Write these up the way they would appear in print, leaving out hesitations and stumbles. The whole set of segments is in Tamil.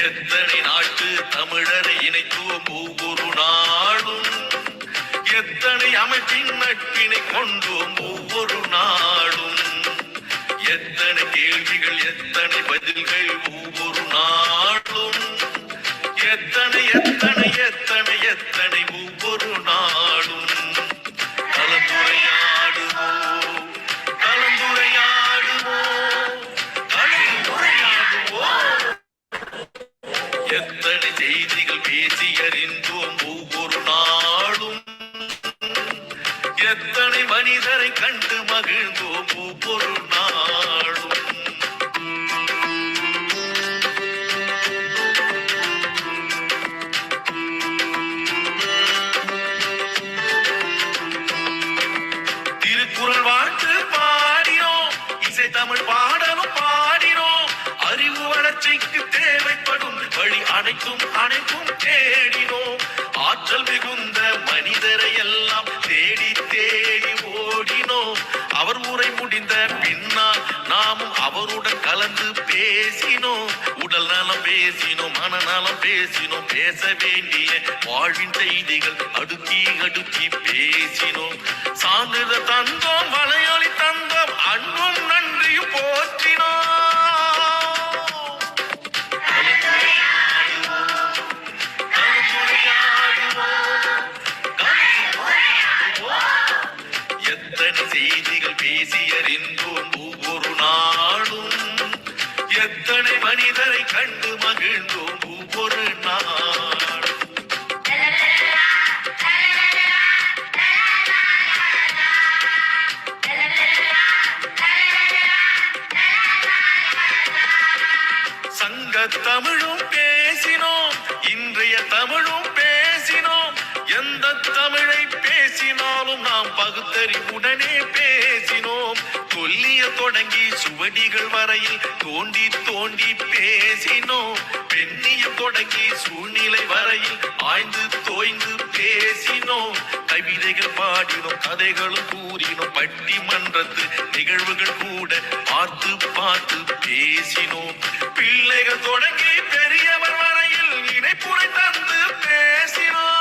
எத்தனை நாட்டு தமிழரை இணைத்துவோம் ஒவ்வொரு நாளும், எத்தனை அமைப்பின் நட்பினை கொண்டோம் ஒவ்வொரு நாளும், எத்தனை கேள்விகள் எத்தனை பதில்கள் ஒவ்வொரு நாளும், எத்தனை எத்தனை எத்தனை எத்தனை ஒவ்வொரு நாளும். கலந்துரையாடுவோம் கலந்துரையாடுவோம் கலந்துரையாடுவோம். எத்தனை செய்திகள் பேசி அறிந்தோம் ஒவ்வொரு நாளும், எத்தனை மனிதரை கண்டு மகிழ்ந்தோம் ஒவ்வொரு நாளும். திருக்குறள் வாழ்த்து பாடினோம், இசை தமிழ் பாடலும் பாடினோம், அறிவு வளர்ச்சிக்கு தேவைப்படும் வழி அனைத்தும் அனைத்தும் தேடினோம். ஆற்றல் மிகுந்த மனிதரை எல்லாம் தேடி தேடி ஓடினோம். அவர் உரை முடிந்த பின்னால் நாமும் அவருடன் கலந்து பேசினோம். உடல் நலம் பேசினோம், மனநலம் பேசினோம், பேச வேண்டிய வாழ்வின் செய்திகள் அடுக்கி அடுக்கி பேசினோம். சான்றிதழ் தந்தோம், வலையொலி தந்தோம், அன்பும் நன்றியும் போற்றினோம். எத்தனை செய்திகள் பேசி அறிந்தோம் ஒவ்வொரு நாளும், எத்தனை மனிதரை கண்டு மகிழ்ந்தோம் ஒவ்வொரு நாள். சங்க தமிழும் பேசினோம், இன்றைய தமிழும் பேசினோம். எந்த தமிழை பேசினாலும் நாம் பகுத்தறிவுடனே பேசினோம். சொல்லிய தொடங்கி சுவடிகள் வரையில் தோண்டி தோண்டி பேசினோம். பெண்ணியம் தொடங்கி சூழ்நிலை வரையில் ஆய்ந்து தோய்ந்து பேசினோம். கவிதைகள் பாடினோம், கதைகளும் கூறினோம், பட்டிமன்றத்து நிகழ்வுகள் கூட பார்த்து பார்த்து பேசினோம். பிள்ளைகள் தொடங்கி பெரியவர் வரையில் இணைப்புரை தந்து பேசினோம்.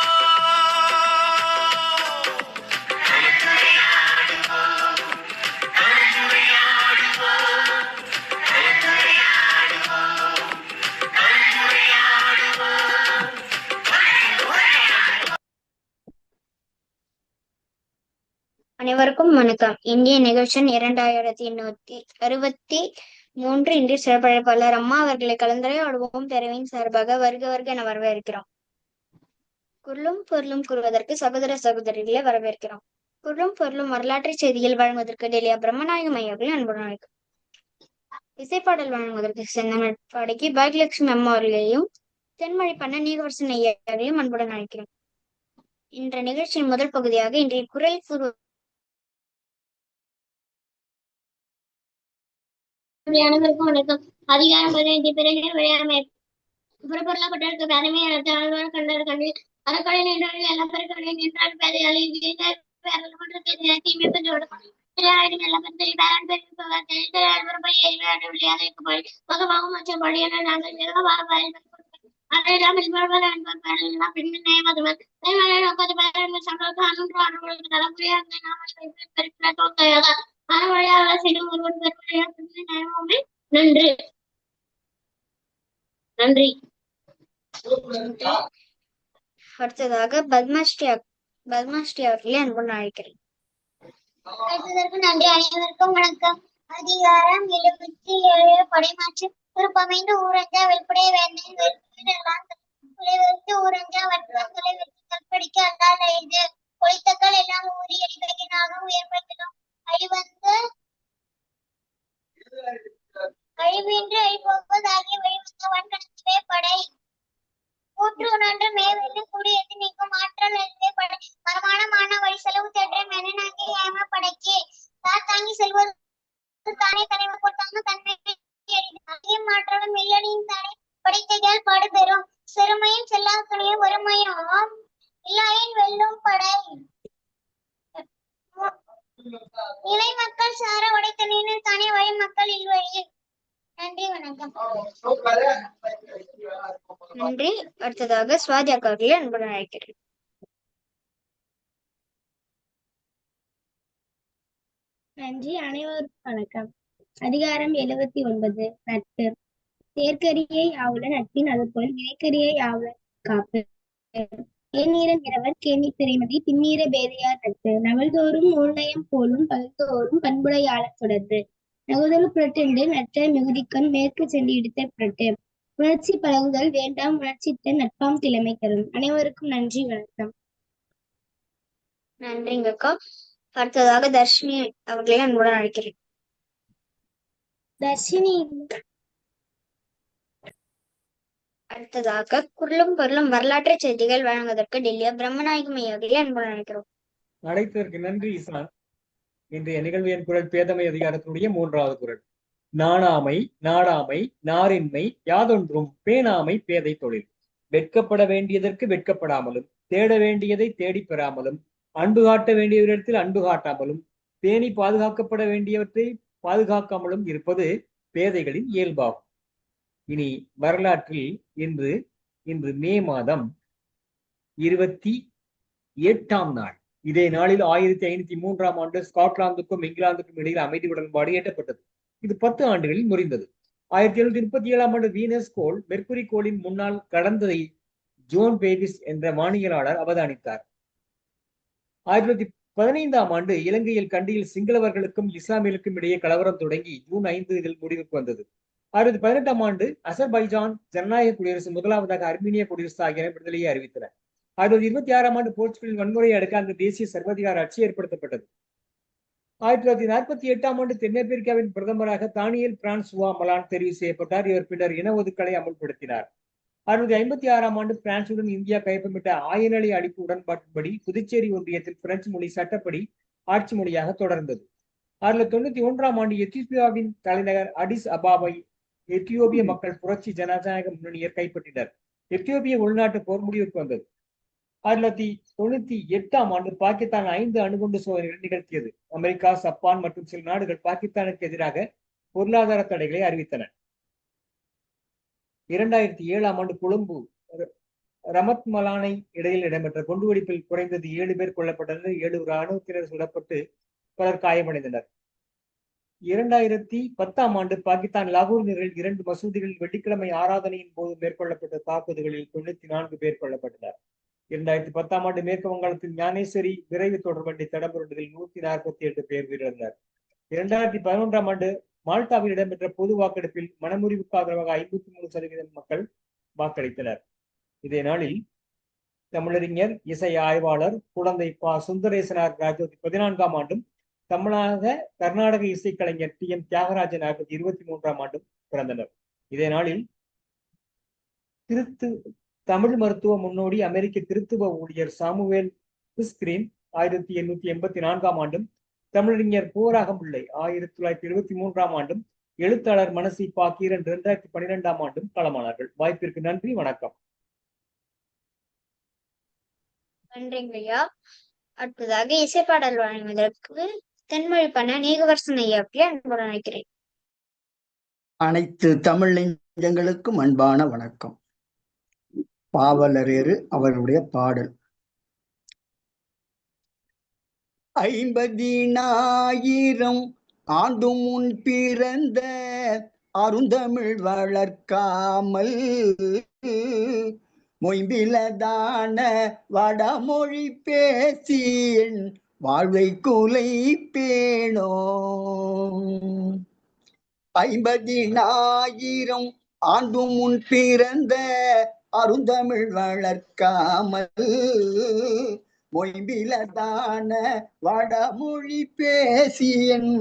அனைவருக்கும் வணக்கம். இந்திய நிகழ்ச்சியின் 2163 இன்று சிறப்பழைப்பாளர் அம்மா அவர்களை கலந்துரையாடுவோம் பேரவையின் சார்பாக வருக வருக என வரவேற்கிறோம். குரலும் பொருளும் கூறுவதற்கு சகோதர சகோதரிகளை வரவேற்கிறோம். குரலும் பொருளும் வரலாற்று செய்திகள் வழங்குவதற்கு டெல்லியா பிரம்மநாயகம் ஐயாவை அன்புடன் அழைக்கும். இசைப்பாடல் வழங்குவதற்கு செந்தமிழ் பாடகி பாக்யலட்சுமி அம்மா அவர்களையும் தென்மொழி பண்ண நீகவர்சன் ஐயாவையும் அன்புடன் அழைக்கிறோம். இன்ற நிகழ்ச்சியின் முதல் பகுதியாக இன்றைய குரல் அனைவருக்கும் வணக்கம். அதிகாரம் 15 பிறகு விளையாமை புறப்பொருளாப்பட்டவருக்கு பேரமே அனைத்து கண்டர் கண்டில் அறக்கொலை நின்றவர்கள் எல்லா பெருக்கொலை நின்றால் பேதையாளி தீமை பெற்றோடு எல்லா பெரிய பேரன் பெரிய விளையாட பகவாகும் மற்ற படியான நாங்கள் நன்றி நன்றி. அடுத்ததாக பத்மஸ்ரீ அவர்களை அன்புடன் அழைக்கிறேன். நன்றி. அனைவருக்கும் வணக்கம். அதிகாரம் 77 படைமாற்று பொறுப்பமைந்து ஊரஞ்சா வெளிப்படைய வேந்தன் விளைவித்து ஊரஞ்சா வட்டம் தொலைவிற்கு கல்படிக்க அல்லாத இது கொளித்தக்கள் எல்லாம் ஊறி எளிபையனாக உயர்படுத்தணும். அழிவின்றி அழிப்போவதாகிய வழிவந்த வன்கணத்திலே படை கூற்று உணர்ந்து மேவென்று கூடியது நீக்கும் ஆற்றல் என்பே படை மரமான வழி செலவு தேற்ற மெனனாகி ஏம படைக்கு தாங்கி செல்வது தானே தலைவர் கொடுத்தாங்க தன்மை அதிகம் மாற்றலும் இல்லனியும் தானே படைத்தைகள் பாடுபெறும் சிறுமையும் செல்லா துணையும் வறுமையும் இல்லாயின் வெல்லும் படை நிலை மக்கள் சார உடைத்த நீரில் தானே வழி மக்கள் இல்வழி. நன்றி, வணக்கம். நன்றி. அடுத்ததாக சுவாதி அக்கா அவர்களை அன்புடன் அழைக்கிறேன். நன்றி. அனைவருக்கும் வணக்கம். அதிகாரம் 79. நட்பு. தேர்க்கரியை ஆவுல நட்பின் அதுபோல் வினைக்கரியை ஆவுல காப்பு. ஏநீரன் இரவர் கேணி திரைமதி பின்னீர பேதையார் நட்பு. நவல்தோறும் நூல்நயம் போலும் பல்தோறும் பண்புடையாளர் தொடர்பு. நகுதல் புரட்டுண்டு நற்ற மிகுதிக்கண் மேற்கு சென்று இடித்த புரட்டு. உணர்ச்சி பழகுதல் வேண்டாம் உணர்ச்சித்த நட்பாம் திறமை தரும். அனைவருக்கும் நன்றி, வணக்கம். நன்றிங்க அக்கா. அடுத்ததாக தர்ஷினி அவர்களை அன்புடன் அழைக்கிறேன். தர்ஷினி. அடுத்ததாக குரலும் பொருளும் வரலாற்று செய்திகள் வழங்குவதற்கு டெல்லியா பிரம்மநாயகம் அவர்களை அன்புடன் அழைக்கிறோம். அழைத்ததற்கு நன்றி இஸ்லான். இன்றைய நிகழ்வியன் குரல் பேதமை அதிகாரத்தினுடைய 3வது குரல். நாணாமை நாடாமை நாரின்மை யாதொன்றும் பேணாமை பேதை தொழில். வெட்கப்பட வேண்டியதற்கு வெட்கப்படாமலும் தேட வேண்டியதை தேடி பெறாமலும் அன்பு காட்ட வேண்டியவரிடத்தில் அன்பு காட்டாமலும் பேணி பாதுகாக்கப்பட வேண்டியவற்றை பாதுகாக்காமலும் இருப்பது பேதைகளின் இயல்பாகும். இனி வரலாற்றில் இன்று மே மாதம் 28ஆம் நாள். இதே நாளில் 1503ஆம் ஆண்டு ஸ்காட்லாந்துக்கும் இங்கிலாந்துக்கும் இடையில் அமைதி உடன்பாடு எட்டப்பட்டது. இது 10 ஆண்டுகளில் முறிந்தது. 1737ஆம் ஆண்டு வீனஸ் கோள் மெர்க்குரி கோளின் முன்னால் கடந்ததை ஜோன் பேவிஸ் என்ற வானியலாளர் அவதானித்தார். 1915ஆம் ஆண்டு இலங்கையில் கண்டியில் சிங்களவர்களுக்கும் இஸ்லாமியர்களுக்கும் இடையே கலவரம் தொடங்கி ஜூன் 5 இதில் முடிவுக்கு வந்தது. 1918ஆம் ஆண்டு அசர்பைஜான் ஜனநாயக குடியரசு முதலாவதாக அர்மீனிய குடியரசு ஆகியன விடுதலையை அறிவித்தன. 1926ஆம் ஆண்டு போர்ச்சுகலில் வன்முறையை அடுக்க அங்கு தேசிய சர்வாதிகார ஆட்சி ஏற்படுத்தப்பட்டது. 1948ஆம் ஆண்டு தென்னாப்பிரிக்காவின் பிரதமராக தானியல் பிரான்சுவா மலான் தெரிவு செய்யப்பட்டார். இவர் பின்னர் இன ஒதுக்கலை அமல்படுத்தினார். 1956ஆம் ஆண்டு பிரான்சுடன் இந்தியா கையொப்பமிட்ட ஆயநிலை அளிப்பு உடன்பாட்டின்படி புதுச்சேரி ஒன்றியத்தில் பிரெஞ்சு மொழி சட்டப்படி ஆட்சி மொழியாக தொடர்ந்தது. 1991ஆம் ஆண்டு எத்தியோப்பியாவின் தலைநகர் அடிஸ் அபாபை எத்தியோப்பிய மக்கள் புரட்சி ஜனநாயக முன்னணியர் கைப்பற்றினர். எத்தியோப்பிய உள்நாட்டு போர் முடிவுக்கு வந்தது. 1998ஆம் ஆண்டு பாகிஸ்தான் 5 அணுகுண்டு சோதனைகள் நிகழ்த்தியது. அமெரிக்கா, ஜப்பான் மற்றும் சில நாடுகள் பாகிஸ்தானுக்கு எதிராக பொருளாதார தடைகளை அறிவித்தன. 2007ஆம் ஆண்டு கொழும்பு ரமத் மலானை இடையில் இடம்பெற்ற குண்டுவெடிப்பில் குறைந்தது 7 பேர் கொல்லப்பட்டனர். 7 இராணுவத்தினர் சுடப்பட்டு பலர் காயமடைந்தனர். 2010ஆம் ஆண்டு பாகிஸ்தான் லாகூர் நகரில் 2 மசூதிகளில் வெள்ளிக்கிழமை ஆராதனையின் போது மேற்கொள்ளப்பட்ட தாக்குதல்களில் 94 பேர் கொல்லப்பட்டனர். 2010ஆம் ஆண்டு மேற்கு வங்காளத்தில் ஞானேஸ்வரி விரைவு தொடர் வண்டி தடம்புரண்டதில் 148 பேர் உயிரிழந்தனர். 2011ஆம் ஆண்டு மால்டாவில் இடம்பெற்ற பொது வாக்கெடுப்பில் மனமுறிவுக்கு ஆதரவாக 53% மக்கள் வாக்களித்தனர். இதே நாளில் தமிழறிஞர், இசை ஆய்வாளர் குழந்தை பா. சுந்தரேசனார் ராஜோதி 14ஆம் ஆண்டும் கர்நாடக இசைக்கலைஞர் TM தியாகராஜன் 23ஆம் ஆண்டும் பிறந்தனர். இதே நாளில் தமிழ் மருத்துவ முன்னோடி அமெரிக்க திருத்துவ ஊழியர் சாமுவேல் பிஸ்கிரீன் 1884ஆம் ஆண்டும், தமிழறிஞர் போராகம் பிள்ளை 1923ஆம் ஆண்டும், எழுத்தாளர் மனசி பா. கீரன் 2012ஆம் ஆண்டும் காலமானார்கள். வாய்ப்பிற்கு நன்றி, வணக்கம். நன்றிங்கய்யா. அடுத்ததாக இசைப்பாடல் வழங்குவதற்கு தென்மொழி பண்ண நீகவர்சன் ஐயா அன்புடன் அழைக்கிறேன். அனைத்து தமிழ் நெஞ்சங்களுக்கும் அன்பான வணக்கம். பாவலரேறு அவருடைய பாடல். 50,000 ஆண்டு முன் பிறந்த அருந்தமிழ் வளர்க்காமல் மொயம்பிலதான வடமொழி பேசி என் வாழ்வை குலை பேணோ. 50,000 ஆண்டு முன் பிறந்த அருந்தமிழ் வளர்க்காமல் மொயம்பிலதான வடமொழி பேசியன்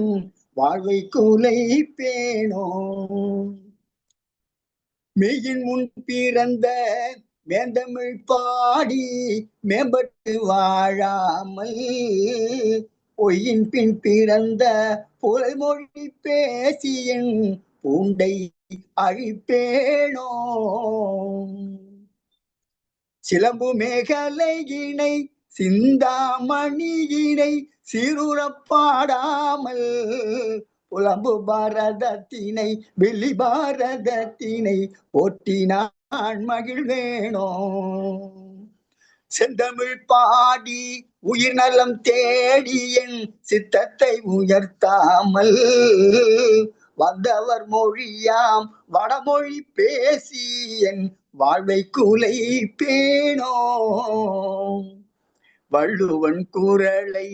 வாழ்வை குலை பேணோ. மெய்யின் முன் பிறந்த மேந்தமிழ் பாடி மேம்பட்டு வாழாமல் பொய்யின் பின் பிறந்த புலைமொழி பேசியன் பூண்டை அழிப்பேனோ. சிலம்பு மேகலையினை சிந்தாமணியினை சீருறப்பாடாமல் புலம்பு பாரதத்தினை வெளி பாரதத்தினை போற்றினார் நான் மகிழ்வேனோ. செந்தமிழ் பாடி உயிர் நலம் தேடி என் சித்தத்தை உயர்த்தாமல் வந்தவர் மொழியாம் வடமொழி பேசி என் வாழ்வை குலைப்பேனோ. வள்ளுவன் குரலை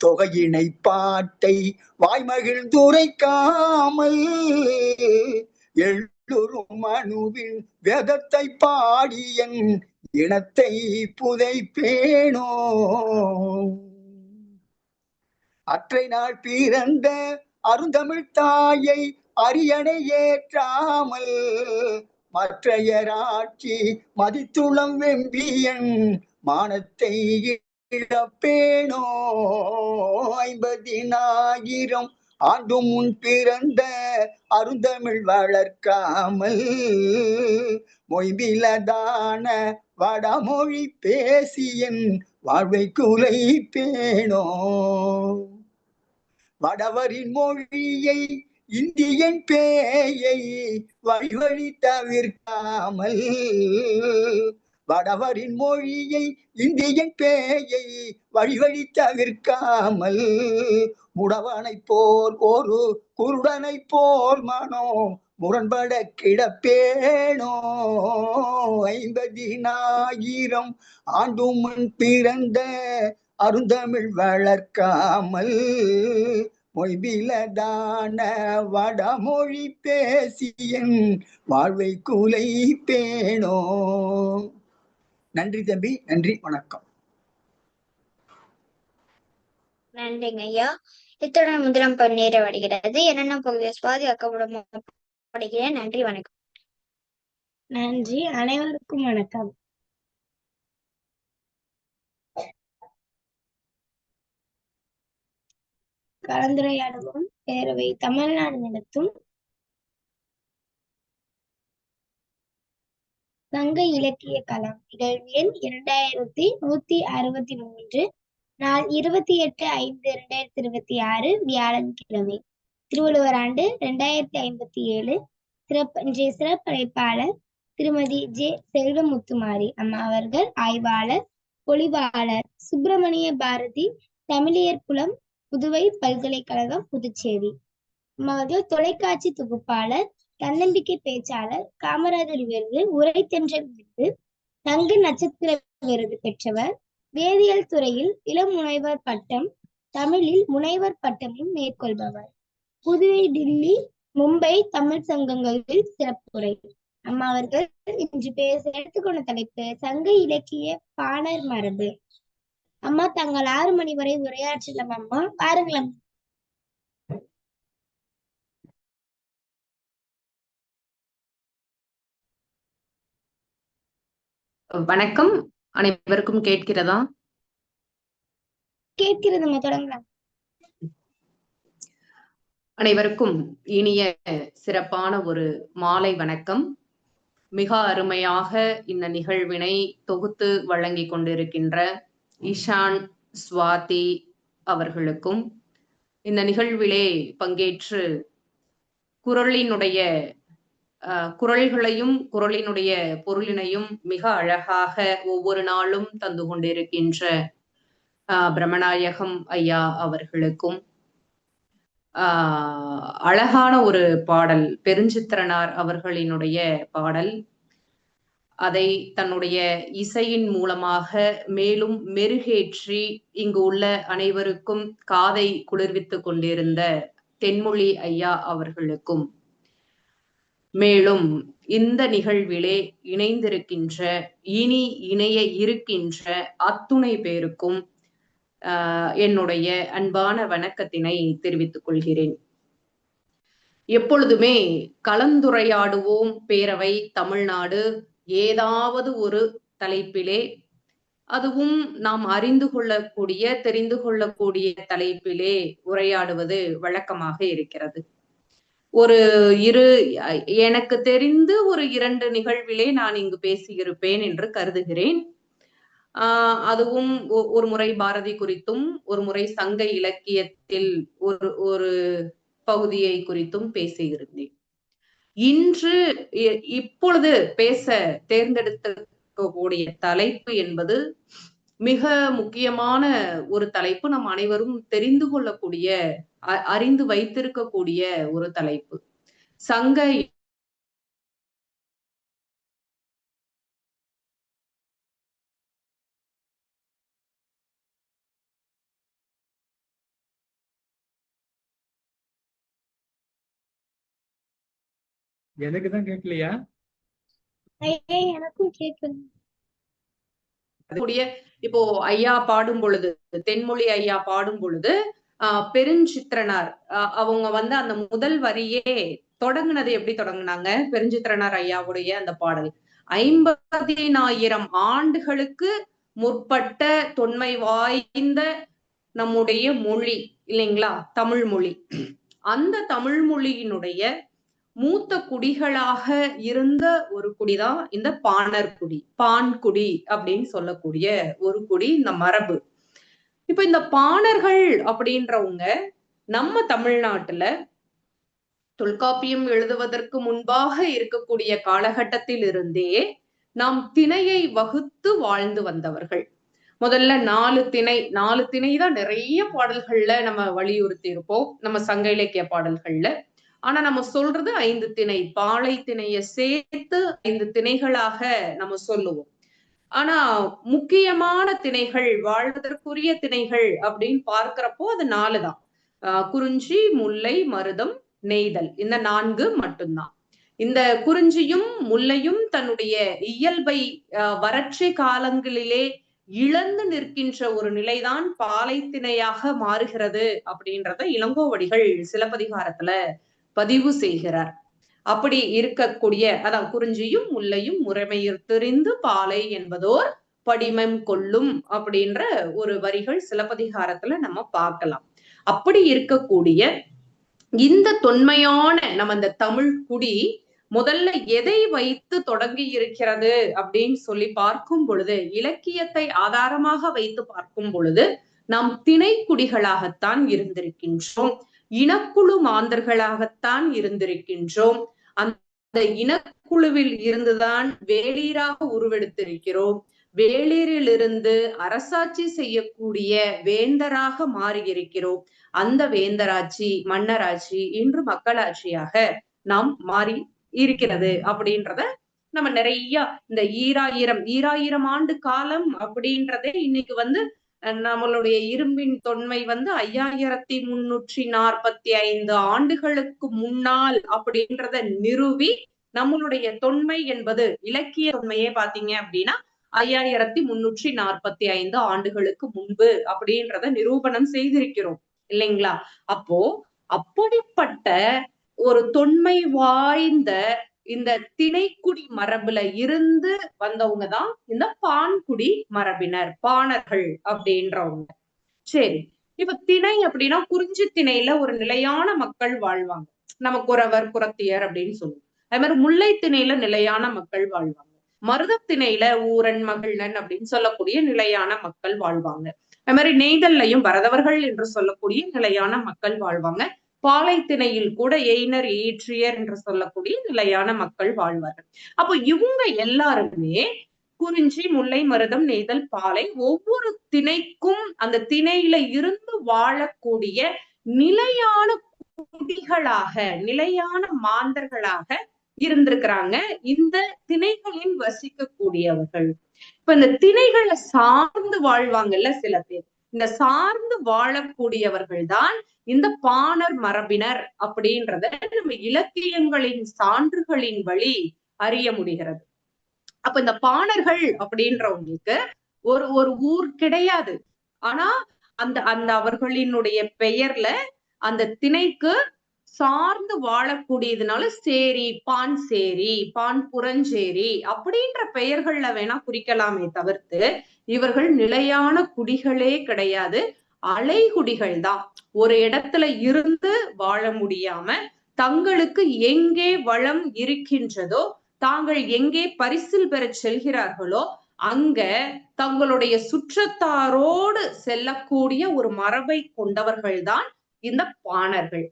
தொகையினை பாட்டை வாய்மகிழ்ந்துரைக்காமல் எள்ளுரும் மனுவின் வேதத்தை பாடி என் இனத்தை புதைப்பேனோ. அற்றை நாள் பிறந்த அருந்தமிழ் தாயை அரியணை ஏற்றாமல் மற்றையராட்சி மதித்துளம் வெம்பியன் மானத்தை இழப்பேனோ. 50,000 ஆண்டு முன் பிறந்த அருந்தமிழ் வளர்க்காமல் மொய்பிலதான வடமொழி பேசியன் வாழ்வை குலைப்பேனோ. வடவரின் மொழியை இந்தியன் பேயை வழி தவிர்க்காமல் வடவரின் மொழியை இந்தியன் பேயை வழி தவிர்க்காமல் முடவனை போல் ஒரு குருடனை போல் மனோ முரண்பட கிடப்பேனோ. 50,000 ஆண்டு முன் பிறந்த அருந்தமிழ் வளர்க்காமல் மொய்பிலதான வடமொழி பேசியன் வாழ்வை குலைப்பேனோ. நன்றி தம்பி, நன்றி, வணக்கம். நன்றிங்க ஐயா. இத்துடன் முதலாம் நிறைவடைகிறது. இரண்டாம் பகுதியை சுவாதி அக்காவுடன் படிக்கிறேன். நன்றி, வணக்கம். நன்றி. அனைவருக்கும் வணக்கம். கலந்துரையாடுவோம். பேரவை தமிழ்நாடு நடத்தும் சங்க இலக்கிய களம் நிகழ்வு எண் 2163, நாள் 28/5/2026, வியாழக்கிழமை. திருவள்ளுவர் ஆண்டு 2057. இன்றைய சிறப்பழைப்பாளர் திருமதி ஜே. செல்வமுத்துமாரி அம்மா அவர்கள். ஆய்வாளர் பொழிவாளர் சுப்பிரமணிய பாரதி, தமிழியர் குலம், புதுவை பல்கலைக்கழகம், புதுச்சேரி. அம்மா அவர்கள் தொலைக்காட்சி தொகுப்பாளர், தன்னம்பிக்கை பேச்சாளர், காமராஜர் விருது, உரைத்தென்றல் விருது, தங்க நட்சத்திர விருது பெற்றவர். வேதியியல் துறையில் இளம் முனைவர் பட்டம், தமிழில் முனைவர் பட்டமும் மேற்கொள்பவர். புதுவை, டில்லி, மும்பை தமிழ் சங்கங்களில் சிறப்புரை. அம்மா அவர்கள் இன்று பேச எடுத்துக்கொண்ட தலைப்பு சங்க இலக்கிய பாணர் மரபு. அம்மா தாங்கள் 6 மணி வரை உரையாற்றலாம். அம்மா பாருங்களேன். வணக்கம். அனைவருக்கும் கேட்கிறதா? கேட்கிறதுமா, தொடங்கலாம். அனைவருக்கும் இனிய சிறப்பான ஒரு மாலை வணக்கம். மிக அருமையாக இந்த நிகழ்வினை தொகுத்து வழங்கி கொண்டிருக்கின்ற ஈஷான், சுவாதி அவர்களுக்கும், இந்த நிகழ்விலே பங்கேற்று குரல்களையும் குரலினுடைய பொருளினையும் மிக அழகாக ஒவ்வொரு நாளும் தந்து கொண்டிருக்கின்ற பிரம்மநாயகம் ஐயா அவர்களுக்கும், அழகான ஒரு பாடல் பெருஞ்சித்திரனார் அவர்களினுடைய பாடல், அதை தன்னுடைய இசையின் மூலமாக மேலும் மெருகேற்றி இங்கு உள்ள அனைவருக்கும் காதை குளிர்வித்துக் கொண்டிருந்த தென்மொழி ஐயா அவர்களுக்கும், மேலும் இந்த நிகழ்விலே இணைந்திருக்கின்ற இனி இணைய இருக்கின்ற அத்துணை பேருக்கும் என்னுடைய அன்பான வணக்கத்தினை தெரிவித்துக் கொள்கிறேன். எப்பொழுதுமே கலந்துரையாடுவோம் பேரவை தமிழ்நாடு ஏதாவது ஒரு தலைப்பிலே, அதுவும் நாம் அறிந்து கொள்ளக்கூடிய தெரிந்து கொள்ளக்கூடிய தலைப்பிலே உரையாடுவது வழக்கமாக இருக்கிறது. எனக்கு தெரிந்து ஒரு 2 நிகழ்விலே நான் இங்கு பேசியிருப்பேன் என்று கருதுகிறேன். அதுவும் ஒரு முறை பாரதி குறித்தும், ஒரு முறை சங்க இலக்கியத்தில் ஒரு பகுதியை குறித்தும் பேசியிருந்தேன். இன்று இப்பொழுது பேச தேர்ந்தெடுக்கக்கூடிய தலைப்பு என்பது மிக முக்கியமான ஒரு தலைப்பு. நம் அனைவரும் தெரிந்து கொள்ளக்கூடிய, அறிந்து வைத்திருக்கக்கூடிய ஒரு தலைப்பு. சங்க எனக்குதான் கேட்கலையா? எனக்கும் கேட்குது. இப்போ ஐயா பாடும் பொழுது, தென்மொழி ஐயா பாடும் பொழுது பெருஞ்சித்திரனார் அவங்க அந்த முதல் வரியே தொடங்குனது எப்படி தொடங்குனாங்க? பெருஞ்சித்திரனார் ஐயாவுடைய அந்த பாடல் 50,000 ஆண்டுகளுக்கு முற்பட்ட தொன்மை வாய்ந்த நம்முடைய மொழி இல்லைங்களா, தமிழ் மொழி. அந்த தமிழ் மொழியினுடைய மூத்த குடிகளாக இருந்த ஒரு குடிதான் இந்த பாணர் குடி, பான்குடி அப்படின்னு சொல்லக்கூடிய ஒரு குடி, இந்த மரபு. இப்ப இந்த பாணர்கள் அப்படின்றவங்க நம்ம தமிழ்நாட்டுல தொல்காப்பியம் எழுதுவதற்கு முன்பாக இருக்கக்கூடிய காலகட்டத்தில் இருந்தே நாம் திணையை வகுத்து வாழ்ந்து வந்தவர்கள். முதல்ல 4 திணை தான் நிறைய பாடல்கள்ல நம்ம வலியுறுத்தி இருப்போம், நம்ம சங்க இலக்கிய பாடல்கள்ல. ஆனா நம்ம சொல்றது 5 திணை, பாலை திணைய சேர்த்து 5 திணைகளாக நம்ம சொல்லுவோம். ஆனா முக்கியமான திணைகள், வாழ்வதற்குரிய திணைகள் அப்படின்னு பார்க்கிறப்போ அது 4 தான். குறிஞ்சி, முல்லை, மருதம், நெய்தல், இந்த 4 மட்டும்தான். இந்த குறிஞ்சியும் முல்லையும் தன்னுடைய இயல்பை வறட்சி காலங்களிலே இழந்து நிற்கின்ற ஒரு நிலைதான் பாலை திணையாக மாறுகிறது அப்படின்றத இளங்கோவடிகள் சிலப்பதிகாரத்துல பதிவு செய்கிறார். அப்படி இருக்கக்கூடிய, அதான் குறிஞ்சியும் முல்லையும் முறைமையிற் தெரிந்து பாலை என்பதோர் படிமம் கொள்ளும் அப்படின்ற ஒரு வரிகள் சிலப்பதிகாரத்துல நம்ம பார்க்கலாம். அப்படி இருக்கக்கூடிய இந்த தொன்மையான நம்ம இந்த தமிழ் குடி முதல்ல எதை வைத்து தொடங்கி இருக்கிறது அப்படின்னு சொல்லி பார்க்கும் பொழுது, இலக்கியத்தை ஆதாரமாக வைத்து பார்க்கும் பொழுது, நாம் திணைக்குடிகளாகத்தான் இருந்திருக்கின்றோம், இனக்குழு மாந்தர்களாகத்தான் இருந்திருக்கின்றோம். அந்த இனக்குழுவில் இருந்துதான் வேளீராக உருவெடுத்திருக்கிறோம். வேளீரிலிருந்து அரசாட்சி செய்யக்கூடிய வேந்தராக மாறியிருக்கிறோம். அந்த வேந்தராட்சி, மன்னராட்சி இன்று மக்களாட்சியாக நாம் மாறி இருக்கிறது அப்படின்றத நம்ம நிறைய இந்த 2000 ஆண்டு காலம் அப்படின்றதே இன்னைக்கு நம்மளுடைய இரும்பின் தொன்மை 5345 ஆண்டுகளுக்கு முன்னால் அப்படின்றத நிறுவி, நம்மளுடைய தொன்மை என்பது இலக்கிய தொன்மையே பாத்தீங்க அப்படின்னா 5345 ஆண்டுகளுக்கு முன்பு அப்படின்றத நிரூபணம் செய்திருக்கிறோம் இல்லைங்களா? அப்போ அப்படிப்பட்ட ஒரு தொன்மை வாய்ந்த இந்த திணைக்குடி மரபுல இருந்து வந்தவங்க தான் இந்த பான்குடி மரபினர், பாணர்கள் அப்படின்றவங்க. சரி, இப்ப திணை அப்படின்னா குறிஞ்சி திணையில ஒரு நிலையான மக்கள் வாழ்வாங்க, நம்ம குறவர் குறத்தியர் அப்படின்னு சொல்லுவோம். அதே மாதிரி முல்லை திணையில நிலையான மக்கள் வாழ்வாங்க. மருதத்திணையில ஊரன் மகிழ்நன் அப்படின்னு சொல்லக்கூடிய நிலையான மக்கள் வாழ்வாங்க. அது மாதிரி நெய்தல்லையும் பரதவர்கள் என்று சொல்லக்கூடிய நிலையான மக்கள் வாழ்வாங்க. பாலை திணையில் கூட எயினர் ஈற்றியர் என்று சொல்லக்கூடிய நிலையான மக்கள் வாழ்வார்கள். அப்போ இவங்க எல்லாருமே குறிஞ்சி, முல்லை, மருதம், நெய்தல், பாலை ஒவ்வொரு திணைக்கும் அந்த திணையில இருந்து வாழக்கூடிய நிலையான குடிகளாக, நிலையான மாந்தர்களாக இருந்திருக்கிறாங்க இந்த திணைகளில் வசிக்கக்கூடியவர்கள். இப்ப இந்த திணைகளை சார்ந்து வாழ்வாங்கல்ல சில பேர், இந்த சார்ந்து வாழக்கூடியவர்கள் தான் இந்த பாணர் மரபினர் அப்படின்றத நம்ம இலக்கியங்களின் சான்றுகளின் வழி அறிய முடிகிறது. அப்ப இந்த பாணர்கள் அப்படின்றவங்களுக்கு ஒரு ஊர் கிடையாது. ஆனா அந்த அவர்களினுடைய பெயர்ல அந்த திணைக்கு சார்ந்து வாழக்கூடியதுனால சேரி, பான் சேரி, பான் புறஞ்சேரி அப்படின்ற பெயர்கள்ல வேணா குறிக்கலாமே தவிர்த்து இவர்கள் நிலையான குடிகளே கிடையாது, அலைகுடிகள் தான். ஒரு இடத்துல இருந்து வாழ முடியாம தங்களுக்கு எங்கே வளம் இருக்கின்றதோ, தாங்கள் எங்கே பரிசில் பெற செல்கிறார்களோ அங்க தங்களுடைய சுற்றத்தாரோடு செல்லக்கூடிய ஒரு மரபை கொண்டவர்கள் தான் இந்த பாணர்கள்.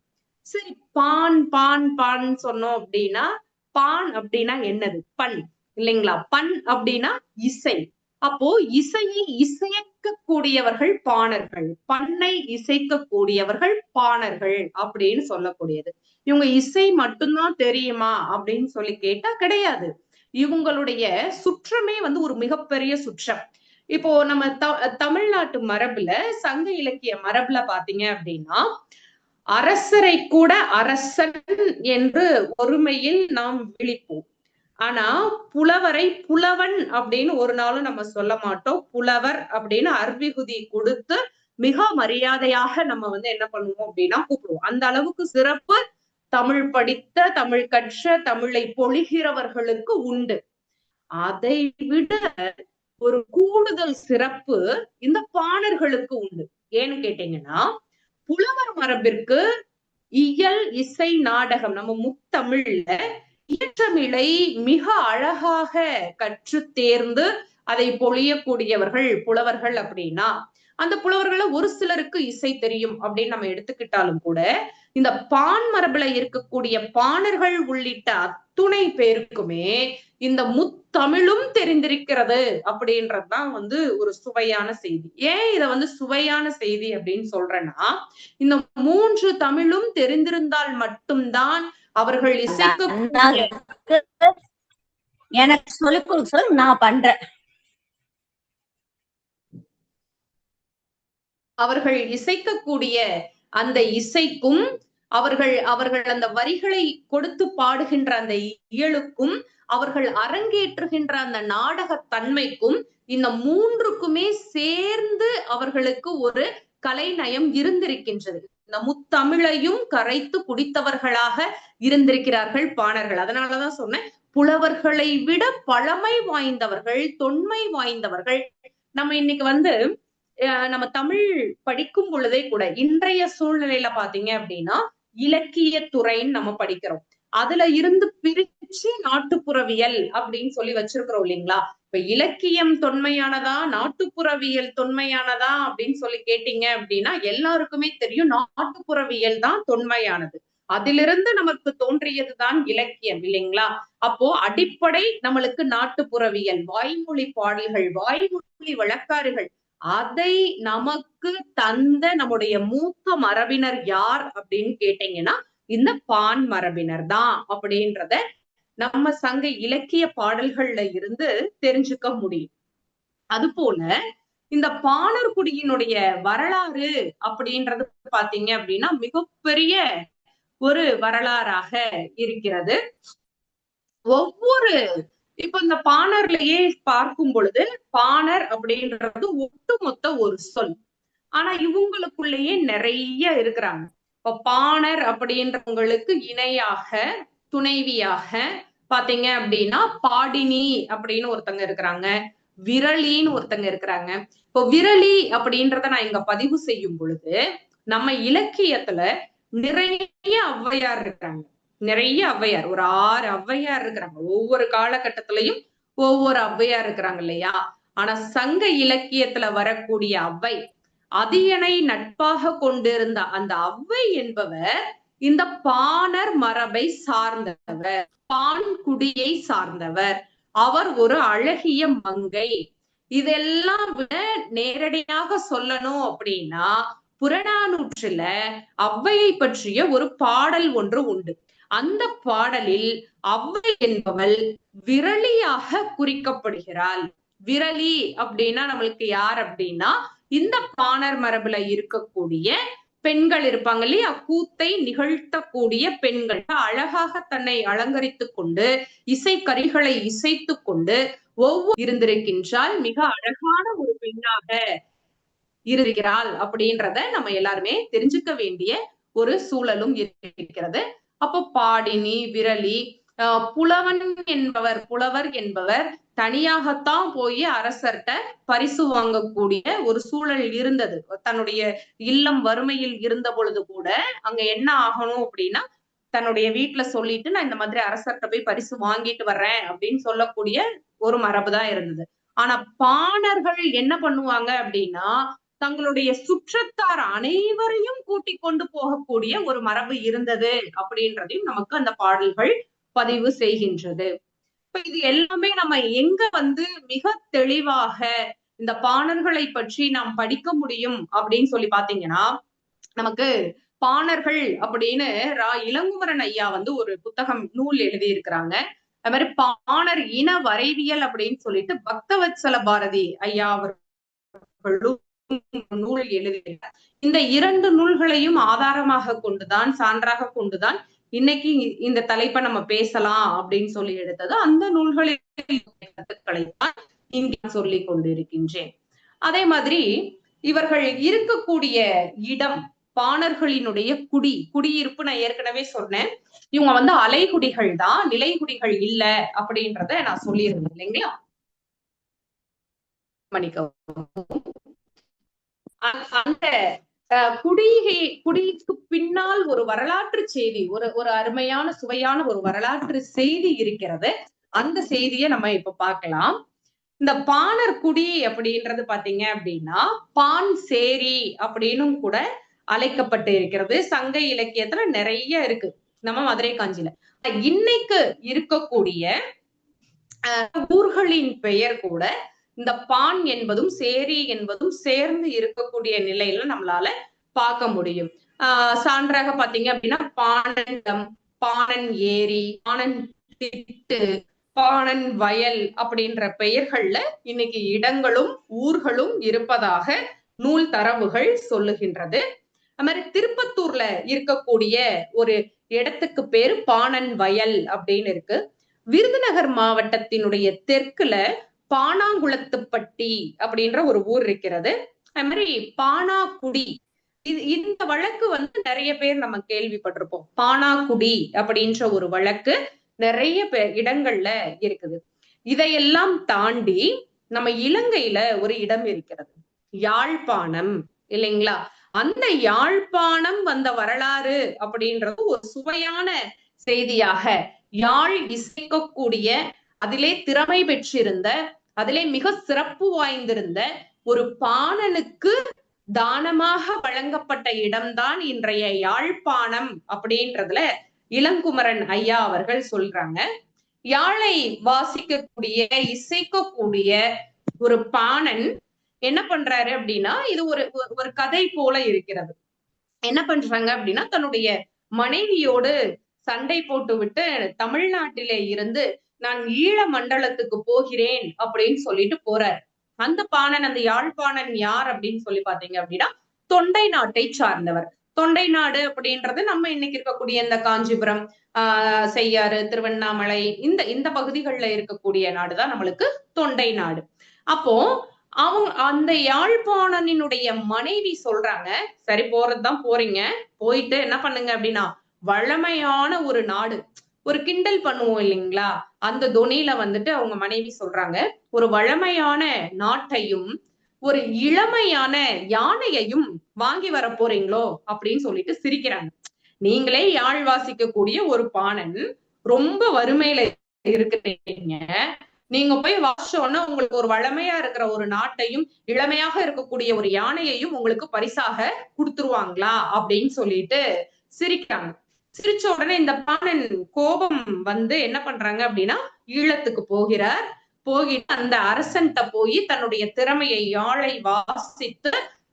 சரி, பான் பான் பான் சொன்னோம் அப்படின்னா, பான் அப்படின்னா என்னது? பண் இல்லைங்களா? பண் அப்படின்னா இசை. அப்போ இசையை இசைக்கக்கூடியவர்கள் பாணர்கள், பண்ணை இசைக்கக்கூடியவர்கள் பாணர்கள் அப்படின்னு சொல்லக்கூடியது. இவங்க இசை மட்டும்தான் தெரியுமா அப்படின்னு சொல்லி கேட்டா கிடையாது. இவங்களுடைய சுற்றமே வந்து ஒரு மிகப்பெரிய சுற்றம். இப்போ நம்ம தமிழ்நாட்டு மரபுல, சங்க இலக்கிய மரபுல பாத்தீங்க அப்படின்னா, அரசரை கூட அரசன் என்று ஒருமையில் நாம் விழிப்போம். ஆனா புலவரை புலவன் அப்படின்னு ஒரு நாளும் நம்ம சொல்ல மாட்டோம். புலவர் அப்படின்னு அர்விகுதி கொடுத்து மிக மரியாதையாக நம்ம வந்து என்ன பண்ணுவோம் அப்படின்னா கூப்பிடுவோம். அந்த அளவுக்கு சிறப்பு தமிழ் படித்த, தமிழ் கற்ற, தமிழை பொழிகிறவர்களுக்கு உண்டு. அதை விட ஒரு கூடுதல் சிறப்பு இந்த பாணர்களுக்கு உண்டு. ஏன்னு கேட்டீங்கன்னா, புலவர் மரபிற்கு இயல், இசை, நாடகம், நம்ம முத்தமிழ்ல இயற்றமிழை மிக அழகாக கற்று தேர்ந்து அதை பொழியக்கூடியவர்கள் புலவர்கள் அப்படின்னா, அந்த புலவர்கள ஒரு சிலருக்கு இசை தெரியும் அப்படின்னு நம்ம எடுத்துக்கிட்டாலும் கூட, இந்த பான் மரபுல இருக்கக்கூடிய பாணர்கள் உள்ளிட்ட அத்துணை பேருக்குமே இந்த முத்தமிழும் தெரிந்திருக்கிறது அப்படின்றதுதான் வந்து ஒரு சுவையான செய்தி. ஏன் இத வந்து சுவையான செய்தி அப்படின்னு சொல்றேன்னா, இந்த 3 தமிழும் தெரிந்திருந்தால் மட்டும்தான் அவர்கள் இசைக்க எனக்கு சொல்லி கொடுக்க சொல்லி நான் பண்றேன். அவர்கள் இசைக்கக்கூடிய அந்த இசைக்கும், அவர்கள் அந்த வரிகளை கொடுத்து பாடுகின்ற அந்த இயலுக்கும், அவர்கள் அரங்கேற்றுகின்ற அந்த நாடக தன்மைக்கும், இந்த 3க்குமே சேர்ந்து அவர்களுக்கு ஒரு கலைநயம் இருந்திருக்கின்றது. இந்த முத்தமிழையும் கரைத்து குடித்தவர்களாக இருந்திருக்கிறார்கள் பாணர்கள். அதனாலதான் சொன்னேன், புலவர்களை விட பழமை வாய்ந்தவர்கள், தொன்மை வாய்ந்தவர்கள். நம்ம இன்னைக்கு வந்து நம்ம தமிழ் படிக்கும் பொழுதே கூட இன்றைய சூழ்நிலையில பாத்தீங்க அப்படின்னா இலக்கிய துறைன்னு நம்ம படிக்கிறோம். அதுல இருந்து பிரிச்சு நாட்டுப்புறவியல் அப்படின்னு சொல்லி வச்சிருக்கிறோம் இல்லைங்களா? இப்ப இலக்கியம் தொன்மையானதா, நாட்டுப்புறவியல் தொன்மையானதா அப்படின்னு சொல்லி கேட்டீங்க அப்படின்னா எல்லாருக்குமே தெரியும் நாட்டுப்புறவியல் தான் தொன்மையானது. அதிலிருந்து நமக்கு தோன்றியதுதான் இலக்கியம் இல்லைங்களா? அப்போ அடிப்படை நம்மளுக்கு நாட்டுப்புறவியல், வாய்மொழி பாடல்கள், வாய்மொழி வழக்காறுகள், அதை நமக்கு தந்த நம்முடைய மூத்த மரபினர் யார் அப்படின்னு கேட்டீங்கன்னா இந்த பான் மரபினர் தான் அப்படின்றத நம்ம சங்க இலக்கிய பாடல்கள்ல இருந்து தெரிஞ்சுக்க முடியும். அது போல இந்த பாணர் குடியினுடைய வரலாறு அப்படின்றது பாத்தீங்க அப்படின்னா மிகப்பெரிய ஒரு வரலாறாக இருக்கிறது. ஒவ்வொரு இப்ப இந்த பாணர்லயே பார்க்கும் பொழுது, பாணர் அப்படின்றது ஒட்டுமொத்த ஒரு சொல். ஆனா இவங்களுக்குள்ளேயே நிறைய இருக்கிறாங்க. இப்ப பாணர் அப்படின்றவங்களுக்கு இணையாக, துணைவியாக பாத்தீங்க அப்படின்னா பாடினி அப்படின்னு ஒருத்தங்க இருக்கிறாங்க, விரலின்னு ஒருத்தங்க இருக்கிறாங்க. இப்போ விரலி அப்படின்றத நான் இங்க பதிவு செய்யும் பொழுது, நம்ம இலக்கியத்துல நிறைய ஔவையார் இருக்கிறாங்க. நிறைய ஔவையார், ஒரு 6 ஔவையார் இருக்கிறாங்க. ஒவ்வொரு காலகட்டத்திலையும் ஒவ்வொரு ஔவையார் இருக்கிறாங்க இல்லையா? ஆனா சங்க இலக்கியத்துல வரக்கூடிய ஔவை, அதியனை நட்பாக கொண்டிருந்த அந்த ஔவை என்பவர் இந்த பாணர் மரபை சார்ந்தவர், பான் குடியை சார்ந்தவர். அவர் ஒரு அழகிய மங்கை. இதெல்லாம் விட நேரடியாக சொல்லணும் அப்படின்னா, புறநானூற்றுல ஔவையை பற்றிய ஒரு பாடல் ஒன்று உண்டு. அந்த பாடலில் ஔவை என்பவள் விரலியாக குறிக்கப்படுகிறாள். விரலி அப்படின்னா நம்மளுக்கு யார் அப்படின்னா இந்த பாணர் மரபுல இருக்கக்கூடிய பெண்கள் இருப்பாங்க இல்லையா? கூத்தை நிகழ்த்தக்கூடிய பெண்கள், அழகாக தன்னை அலங்கரித்துக் கொண்டு இசைக்கருவிகளை இசைத்து கொண்டு ஒவ்வொரு இருந்திருக்கின்றால், மிக அழகான ஒரு பெண்ணாக இருக்கிறாள் அப்படின்றத நம்ம எல்லாருமே தெரிஞ்சுக்க வேண்டிய ஒரு சூழலும் இருக்கிறது. அப்போ பாடினி, விரலி, புலவன் என்பவர், புலவர் என்பவர் தனியாகத்தான் போய் அரசர்கிட்ட பரிசு வாங்கக்கூடிய ஒரு சூழல் இருந்தது. தன்னுடைய இல்லம் வறுமையில் இருந்த பொழுது கூட அங்க என்ன ஆகணும் அப்படின்னா, தன்னுடைய வீட்டுல சொல்லிட்டு நான் இந்த மாதிரி அரசர்கிட்ட போய் பரிசு வாங்கிட்டு வர்றேன் அப்படின்னு சொல்லக்கூடிய ஒரு மரபுதான் இருந்தது. ஆனா பாணர்கள் என்ன பண்ணுவாங்க அப்படின்னா, தங்களுடைய சுற்றத்தார் அனைவரையும் கூட்டிக் கொண்டு போகக்கூடிய ஒரு மரபு இருந்தது அப்படின்றதையும் நமக்கு அந்த பாடல்கள் பதிவு செய்கின்றது. இப்ப இது எல்லாமே நம்ம எங்க மிக தெளிவாக இந்த பாணர்களை பற்றி நாம் படிக்க முடியும் அப்படின்னு சொல்லி பாத்தீங்கன்னா, நமக்கு பாணர்கள் அப்படின்னு இளங்குமரன் ஐயா ஒரு புத்தகம் நூல் எழுதி இருக்கிறாங்க. அது மாதிரி பாணர் இன வரைவியல் அப்படின்னு சொல்லிட்டு பக்தவத்சல பாரதி ஐயா அவர்களும் நூல் எழுதினார். இந்த 2 நூல்களையும் ஆதாரமாக கொண்டுதான், சான்றாக கொண்டுதான் இன்னைக்கு இந்த தலைப்பை நம்ம பேசலாம் அப்படின்னு சொல்லி எடுத்தது. அந்த நூல்களில் கருத்துக்களை தான் இங்கே சொல்லிக் கொண்டிருக்கின்றேன். அதே மாதிரி இவர்கள் இருக்கக்கூடிய இடம், பாணர்களினுடைய குடியிருப்பு நான் ஏற்கனவே சொன்னேன். இவங்க அலைகுடிகள் தான், நிலைகுடிகள் இல்ல அப்படின்றத நான் சொல்லியிருந்தேன் இல்லைங்களா? மன்னிக்கவும். அந்த குடிக்கு பின்னால் ஒரு வரலாற்று செய்தி, ஒரு அருமையான சுவையான ஒரு வரலாற்று செய்தி இருக்கிறது. அந்த செய்தியை நம்ம இப்ப பார்க்கலாம். இந்த பாணர் குடி அப்படின்றது பாத்தீங்க அப்படின்னா பான் சேரி அப்படின்னும் கூட அழைக்கப்பட்டு இருக்கிறது. சங்க இலக்கியத்துல நிறைய இருக்கு நம்ம மதுரை காஞ்சியில. இன்னைக்கு இருக்கக்கூடிய ஊர்களின் பெயர் கூட இந்த பான் என்பதும் சேரி என்பதும் சேர்ந்து இருக்கக்கூடிய நிலையில நம்மளால பார்க்க முடியும். சான்றாக பாத்தீங்க அப்படின்னா பாணண்டம், பாணன் ஏரி, பாணன் திட்டு, பாணன் வயல் அப்படின்ற பெயர்கள்ல இன்னைக்கு இடங்களும் ஊர்களும் இருப்பதாக நூல் தரவுகள் சொல்லுகின்றது. அது மாதிரி திருப்பத்தூர்ல இருக்கக்கூடிய ஒரு இடத்துக்கு பேரு பாணன் வயல் அப்படின்னு இருக்கு. விருதுநகர் மாவட்டத்தினுடைய தெற்குல பாணாங்குளத்துப்பட்டி அப்படின்ற ஒரு ஊர் இருக்கிறது. அது மாதிரி பாணாக்குடி, இந்த வழக்கு நிறைய பேர் நம்ம கேள்விப்பட்டிருப்போம். பாணாக்குடி அப்படின்ற ஒரு வழக்கு நிறைய இடங்கள்ல இருக்குது. இதையெல்லாம் தாண்டி நம்ம இலங்கையில ஒரு இடம் இருக்கிறது, யாழ்ப்பாணம் இல்லைங்களா? அந்த யாழ்ப்பாணம் வந்த வரலாறு அப்படின்றது ஒரு சுவையான செய்தியாக, யாழ் இசைக்கக்கூடிய, அதிலே திறமை பெற்றிருந்த, அதிலே மிக சிறப்பு வாய்ந்திருந்த ஒரு பாணனுக்கு தானமாக வழங்கப்பட்ட இடம்தான் இன்றைய யாழ்ப்பாணம் அப்படின்றதுல இளங்குமரன் ஐயா அவர்கள் சொல்றாங்க. யாழை வாசிக்கக்கூடிய, இசைக்கக்கூடிய ஒரு பாணன் என்ன பண்றாரு அப்படின்னா, இது ஒரு கதை போல இருக்கிறது. என்ன பண்றாங்க அப்படின்னா, தன்னுடைய மனைவியோடு சண்டை போட்டு விட்டு தமிழ்நாட்டிலே இருந்து நான் ஈழ மண்டலத்துக்கு போகிறேன் அப்படின்னு சொல்லிட்டு போறாரு. அந்த பாணன், அந்த யாழ்ப்பாணன் யார் அப்படின்னு சொல்லி பாத்தீங்க அப்படின்னா தொண்டை நாட்டை சார்ந்தவர். தொண்டை நாடு அப்படின்றது நம்ம இன்னைக்கு இருக்கக்கூடிய இந்த காஞ்சிபுரம், செய்யாறு, திருவண்ணாமலை, இந்த பகுதிகளில் இருக்கக்கூடிய நாடுதான் நம்மளுக்கு தொண்டை நாடு. அப்போ அந்த யாழ்ப்பாணனினுடைய மனைவி சொல்றாங்க, சரி போறதுதான் போறீங்க, போயிட்டு என்ன பண்ணுங்க அப்படின்னா வளமையான ஒரு நாடு, ஒரு கிண்டல் பண்ணுவோம் இல்லைங்களா, அந்த தொனியில அவங்க மனைவி சொல்றாங்க, ஒரு வளமையான நாட்டையும் ஒரு இளமையான யானையையும் வாங்கி வர போறீங்களோ அப்படின்னு சொல்லிட்டு சிரிக்கிறாங்க. நீங்களே யாழ் வாசிக்கக்கூடிய ஒரு பாணன், ரொம்ப வறுமையில இருக்கிறீங்க, நீங்க போய் வாசோன்னா உங்களுக்கு ஒரு வளமையா இருக்கிற ஒரு நாட்டையும் இளமையாக இருக்கக்கூடிய ஒரு யானையையும் உங்களுக்கு பரிசாக கொடுத்துருவாங்களா அப்படின்னு சொல்லிட்டு சிரிக்கிறாங்க. சிரிச்ச உடனே இந்த பாணன் கோபம் என்ன பண்றாங்க அப்படின்னா ஈழத்துக்கு போகிறார். போயிட்டு அந்த அரசன்ட்ட போய் தன்னுடைய திறமையை, யாழை வாசித்து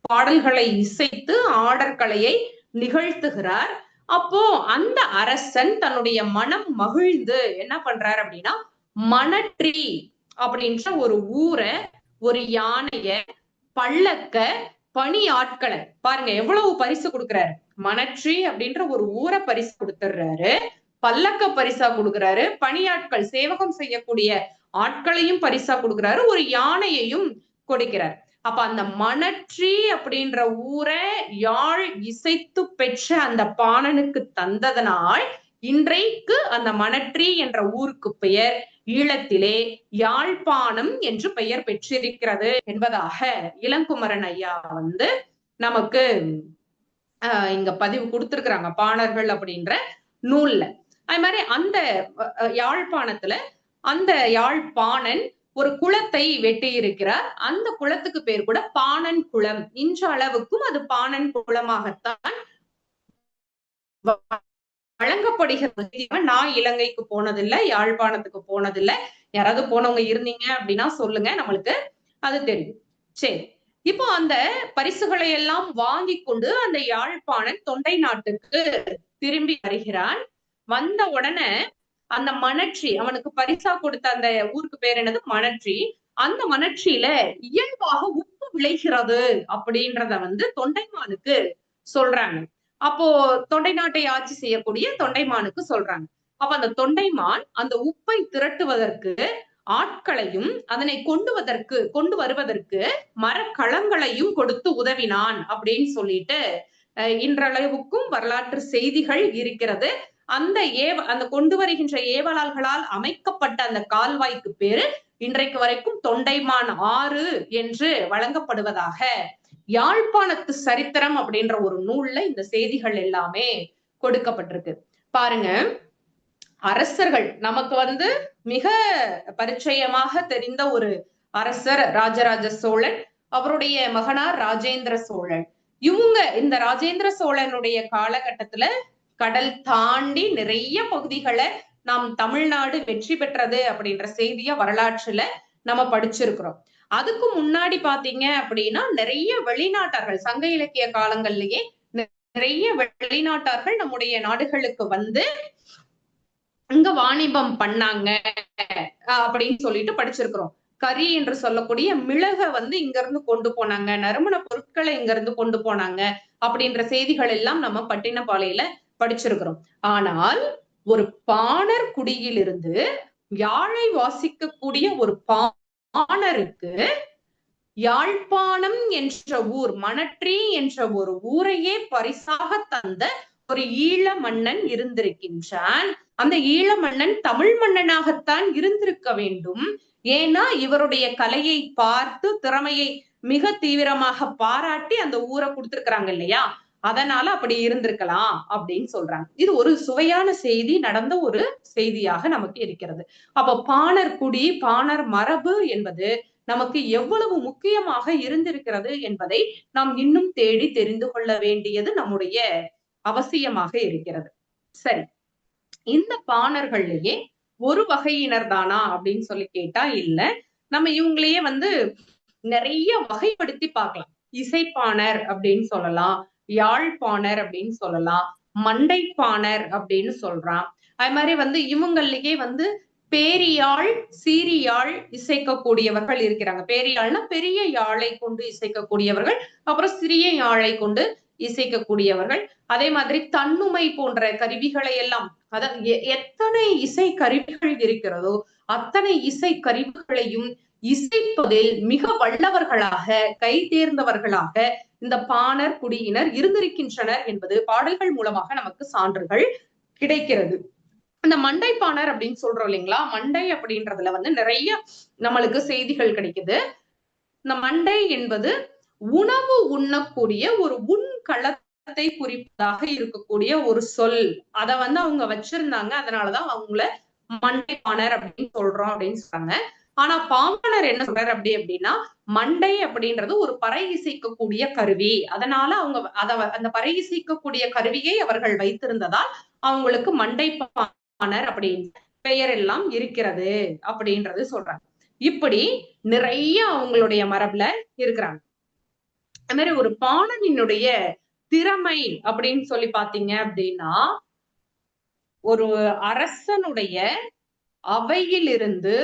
பாடல்களை இசைத்து ஆடற்கலையை நிகழ்த்துகிறார். அப்போ அந்த அரசன் தன்னுடைய மனம் மகிழ்ந்து என்ன பண்றாரு அப்படின்னா மணற்றி அப்படின்ற ஒரு ஊரை, ஒரு யானைய, பல்லக்க, பணி ஆட்களை, பாருங்க எவ்வளவு பரிசு கொடுக்குறாரு. மணற்றி அப்படின்ற ஒரு ஊரை பரிசு கொடுத்துடுறாரு, பல்லக்க பரிசா கொடுக்குறாரு, பணியாட்கள் சேவகம் செய்யக்கூடிய ஆட்களையும் பரிசா கொடுக்குறாரு, ஒரு யானையையும் கொடுக்கிறார். அப்ப அந்த மணற்றி அப்படின்ற ஊரை யாழ் இசைத்து பெற்ற அந்த பாணனுக்கு தந்ததனால் இன்றைக்கு அந்த மணற்றி என்ற ஊருக்கு பெயர் ஈழத்திலே யாழ்ப்பாணம் என்று பெயர் பெற்றிருக்கிறது என்பதாக இளங்குமரன் ஐயா நமக்கு இங்க பதிவு கொடுத்திருக்கிறாங்க, பாணர்கள் அப்படின்ற நூல்ல. அது மாதிரி அந்த யாழ்ப்பாணத்துல அந்த யாழ்ப்பாணன் ஒரு குளத்தை வெட்டி இருக்கிறார். அந்த குளத்துக்கு பேர் கூட பாணன் குளம். இன்ற அளவுக்கும் அது பாணன் குளமாகத்தான் வழங்கப்படுகிறது. நான் இலங்கைக்கு போனதில்லை, யாழ்ப்பாணத்துக்கு போனதில்லை. யாராவது போனவங்க இருந்தீங்க அப்படின்னா சொல்லுங்க, நம்மளுக்கு அது தெரியும். சரி, இப்போ அந்த பரிசுகளை எல்லாம் வாங்கி கொண்டு அந்த யாழ்ப்பாணன் தொண்டை நாட்டுக்கு திரும்பி வருகிறான். வந்த உடனே அந்த மணற்றி, அவனுக்கு பரிசா கொடுத்த அந்த ஊருக்கு பேர் என்னது, மணற்றி. அந்த மணற்றியில இயல்பாக உப்பு விளைகிறது அப்படின்றத வந்து தொண்டைமானுக்கு சொல்றாங்க. அப்போ தொண்டை நாட்டை ஆட்சி செய்யக்கூடிய தொண்டைமானுக்கு சொல்றாங்க. அப்ப அந்த தொண்டைமான் அந்த உப்பை திரட்டுவதற்கு ஆட்களையும் அதனை கொண்டு வருவதற்கு மரக்களங்களையும் கொடுத்து உதவினான் அப்படின்னு சொல்லிட்டு இன்றளவுக்கும் வரலாற்று செய்திகள் இருக்கிறது. அந்த கொண்டு வருகின்ற ஏவலாள்களால் அமைக்கப்பட்ட அந்த கால்வாய்க்கு பேரு இன்றைக்கு வரைக்கும் தொண்டைமான் ஆறு என்று வழங்கப்படுவதாக யாழ்ப்பாணத்து சரித்திரம் அப்படின்ற ஒரு நூல்ல இந்த செய்திகள் எல்லாமே கொடுக்கப்பட்டிருக்கு. பாருங்க, அரசர்கள் நமக்கு வந்து மிக பரிச்சயமாக தெரிந்த ஒரு அரசர் ராஜராஜ சோழன், அவருடைய மகனார் ராஜேந்திர சோழன். இவங்க இந்த ராஜேந்திர சோழனுடைய காலகட்டத்துல கடல் தாண்டி நிறைய பகுதிகளை நாம் தமிழ்நாடு வெற்றி பெற்றது அப்படின்ற செய்திய வரலாற்றுல நம்ம படிச்சிருக்கிறோம். அதுக்கு முன்னாடி பாத்தீங்க அப்படின்னா நிறைய வெளிநாட்டார்கள் சங்க இலக்கிய காலங்கள்லயே நிறைய வெளிநாட்டார்கள் நம்முடைய நாடுகளுக்கு வந்து இங்க வாணிபம் பண்ணாங்க அப்படின்னு சொல்லிட்டு படிச்சிருக்கிறோம். கரி என்று சொல்லக்கூடிய மிளக வந்து இங்க இருந்து கொண்டு போனாங்க, நறுமண பொருட்களை இங்க இருந்து கொண்டு போனாங்க அப்படின்ற செய்திகள் எல்லாம் நம்ம பட்டினப்பாலையில படிச்சிருக்கிறோம். ஆனால் ஒரு பாணர் குடியிலிருந்து யாழை வாசிக்கக்கூடிய ஒரு பாணருக்கு யாழ்ப்பாணம் என்ற ஊர், மணற்றி என்ற ஒரு ஊரையே பரிசாக தந்த ஒரு ஈழ மன்னன் இருந்திருக்கின்றான். அந்த ஈழ மன்னன் தமிழ் மன்னனாகத்தான் இருந்திருக்க வேண்டும். ஏன்னா இவருடைய கலையை பார்த்து திறமையை மிக தீவிரமாக பாராட்டி அந்த ஊரை கொடுத்திருக்கிறாங்க இல்லையா, அதனால அப்படி இருந்திருக்கலாம் அப்படின்னு சொல்றாங்க. இது ஒரு சுவையான செய்தி, நடந்த ஒரு செய்தியாக நமக்கு இருக்கிறது. அப்ப பாணர் குடி, பாணர் மரபு என்பது நமக்கு எவ்வளவு முக்கியமாக இருந்திருக்கிறது என்பதை நாம் இன்னும் தேடி தெரிந்து கொள்ள வேண்டியது நம்முடைய அவசியமாக இருக்கிறது. சரி, இந்த பாணர்கள்லயே ஒரு வகையினர் தானா அப்படின்னு சொல்லி கேட்டா இல்ல. நம்ம இவங்களையே வந்து நிறைய வகைப்படுத்தி பார்க்கலாம். இசைப்பாணர் அப்படின்னு சொல்லலாம், யாழ்ப்பாணர் அப்படின்னு சொல்லலாம், மண்டைப்பாணர் அப்படின்னு சொல்றான். அது மாதிரி வந்து இவங்களையே வந்து பேரியாழ், சீரியாழ் இசைக்கக்கூடியவர்கள் இருக்கிறாங்க. பேரியாழ்னா பெரிய யாழை கொண்டு இசைக்கக்கூடியவர்கள், அப்புறம் சிறிய யாழை கொண்டு இசைக்கக்கூடியவர்கள். அதே மாதிரி தன்னுமை போன்ற கருவிகளை எல்லாம், அதாவது எத்தனை இசை கருவிகள் இருக்கிறதோ அத்தனை இசை கருவிகளையும் இசைப்பதில் மிக வல்லவர்களாக, கை தேர்ந்தவர்களாக இந்த பாணர் குடியினர் இருந்திருக்கின்றனர் என்பது பாடல்கள் மூலமாக நமக்கு சான்றுகள் கிடைக்கிறது. இந்த மண்டைப்பாணர் அப்படின்னு சொல்றோம் இல்லைங்களா, மண்டை அப்படின்றதுல வந்து நிறைய நம்மளுக்கு செய்திகள் கிடைக்குது. இந்த மண்டை என்பது உணவு உண்ணக்கூடிய ஒரு உண்களத்தை குறிப்பதாக இருக்கக்கூடிய ஒரு சொல். அத வந்து அவங்க வச்சிருந்தாங்க, அதனாலதான் அவங்கள மண்டைப்பாணர் அப்படின்னு சொல்றோம் அப்படின்னு சொல்றாங்க. ஆனா பாமணர் என்ன சொல்றாரு அப்படின்னா, மண்டை அப்படின்றது ஒரு பறை இசைக்கக்கூடிய கருவி, அதனால அவங்க அந்த பறை இசைக்கக்கூடிய கருவியை அவர்கள் வைத்திருந்ததால் அவங்களுக்கு மண்டைப்பாணர் அப்படின்னு பெயர் எல்லாம் இருக்கிறது அப்படின்றது சொல்றாங்க. இப்படி நிறைய அவங்களுடைய மரபுல இருக்கிறாங்க. அது மாதிரி ஒரு பாணனினுடைய திறமை அப்படின்னு சொல்லி பாத்தீங்க அப்படின்னா, ஒரு அரசனுடைய அவையிலிருந்து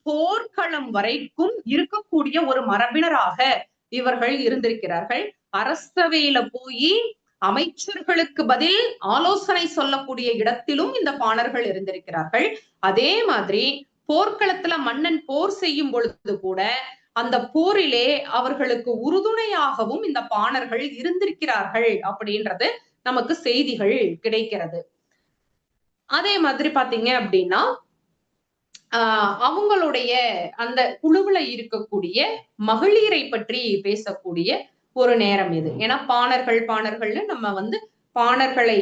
போர்க்களம் வரைக்கும் இருக்கக்கூடிய ஒரு மரபினராக இவர்கள் இருந்திருக்கிறார்கள். அரசவையில போய் அமைச்சர்களுக்கு பதில் ஆலோசனை சொல்லக்கூடிய இடத்திலும் இந்த பாணர்கள் இருந்திருக்கிறார்கள். அதே மாதிரி போர்க்களத்துல மன்னன் போர் செய்யும் பொழுது கூட அந்த போரிலே அவர்களுக்கு உறுதுணையாகவும் இந்த பாணர்கள் இருந்திருக்கிறார்கள் அப்படின்றது நமக்கு செய்திகள் கிடைக்கிறது. அதே மாதிரி பாத்தீங்க அப்படின்னா அவங்களுடைய அந்த குழுவுல இருக்கக்கூடிய மகளிரை பற்றி பேசக்கூடிய ஒரு நேரம் இது. ஏன்னா பாணர்கள்னு நம்ம வந்து பாணர்களை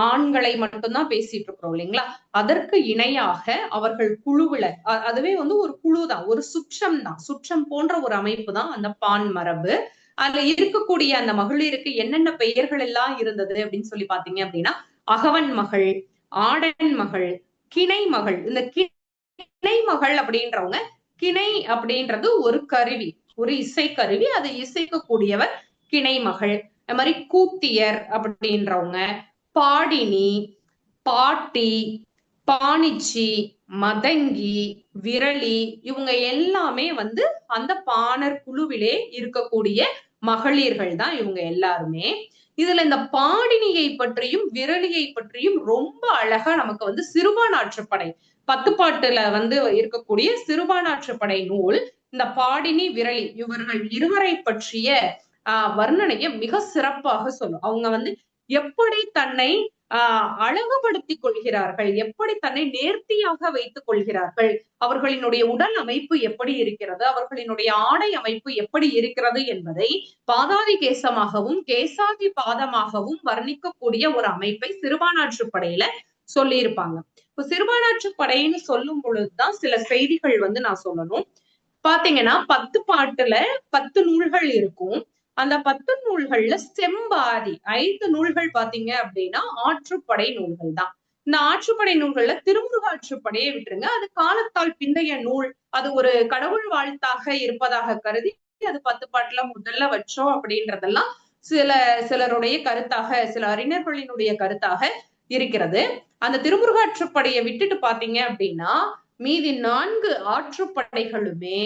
ஆண்களை மட்டும்தான் பேசிட்டு இருக்கிறோம் இல்லைங்களா? அதற்கு இணையாக அவர்கள் குழுவுல அதுவே வந்து ஒரு குழுதான், ஒரு சுற்றம் தான், சுற்றம் போன்ற ஒரு அமைப்பு தான் அந்த பான் மரபு. அதுல இருக்கக்கூடிய அந்த மகளிருக்கு என்னென்ன பெயர்கள் எல்லாம் இருந்தது அப்படின்னு சொல்லி பாத்தீங்க அப்படின்னா, அகவன் மகள், ஆடன் மகள், கிணை மகள். இந்த கிணை மகள் அப்படின்றவங்க, கிணை அப்படின்றது ஒரு கருவி, ஒரு இசை கருவி, அதை இசைக்கக்கூடியவர் கிணை மகள். அது மாதிரி கூத்தியர் அப்படின்றவங்க, பாடினி, பாட்டி, பாணிச்சி, மதங்கி, விரலி, இவங்க எல்லாமே வந்து அந்த பாணர் குழுவிலே இருக்கக்கூடிய மகளிர்கள் தான் இவங்க எல்லாருமே. இதுல இந்த பாடினியை பற்றியும் விரலியை பற்றியும் ரொம்ப அழகா நமக்கு வந்து சிறுபானாற்றுப்படை 10 பாட்டுல வந்து இருக்கக்கூடிய சிறுபானாற்றுப்படை நூல் இந்த பாடினி விரலி இவர்கள் இருவரை பற்றிய வர்ணனையை மிக சிறப்பாக சொல்லும். அவங்க வந்து எப்படி தன்னை அழகுபடுத்திக் கொள்கிறார்கள், எப்படி தன்னை நேர்த்தியாக வைத்துக் கொள்கிறார்கள், அவர்களினுடைய உடல் அமைப்பு எப்படி இருக்கிறது, அவர்களினுடைய ஆடை அமைப்பு எப்படி இருக்கிறது என்பதை பாதாதி கேசமாகவும் கேசாதி பாதமாகவும் வர்ணிக்கக்கூடிய ஒரு அமைப்பை சிறுபானாற்றுப்படையில சொல்லியிருப்பாங்க. இப்ப சிறுபானாற்றுப்படைன்னு சொல்லும் பொழுதுதான் சில செய்திகள் வந்து நான் சொல்லணும். பாத்தீங்கன்னா 10 பாட்டுல 10 நூல்கள் இருக்கும். அந்த 10 நூல்கள்ல செம்பாதி 5 நூல்கள் பாத்தீங்க அப்படின்னா ஆற்றுப்படை நூல்கள் தான். இந்த ஆற்றுப்படை நூல்கள்ல திருமுருகாற்றுப்படையை விட்டுருங்க, அது காலத்தால் பிந்தைய நூல், அது ஒரு கடவுள் வாழ்த்தாக இருப்பதாக கருதி அது 10 பாட்டுல முதல்ல வச்சோம் அப்படின்றதெல்லாம் சிலருடைய கருத்தாக, சில அறிஞர்களினுடைய கருத்தாக இருக்கிறது. அந்த திருமுருகாற்றுப்படையை விட்டுட்டு பாத்தீங்க அப்படின்னா மீதி 4 ஆற்றுப்படைகளுமே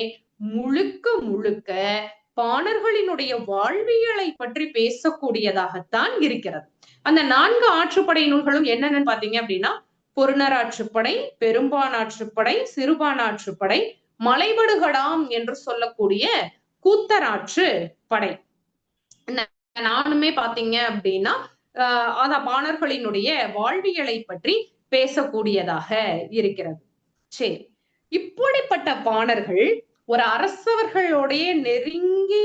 முழுக்க முழுக்க பாணர்களினுடைய வாழ்வியலை பற்றி பேசக்கூடியதாகத்தான் இருக்கிறது. அந்த 4 ஆற்றுப்படை நூல்களும் என்னென்னு பாத்தீங்க அப்படின்னா பொருணராற்றுப்படை, பெரும்பானாற்றுப்படை, சிறுபானாற்றுப்படை, மலைபடுகடாம் என்று சொல்லக்கூடிய கூத்தராற்று படை. நானுமே பாத்தீங்க அப்படின்னா அந்த பாணர்களினுடைய வாழ்வியலை பற்றி பேசக்கூடியதாக இருக்கிறது. சரி, இப்படிப்பட்ட பாணர்கள் ஒரு அரசவர்களுடைய நெருங்கி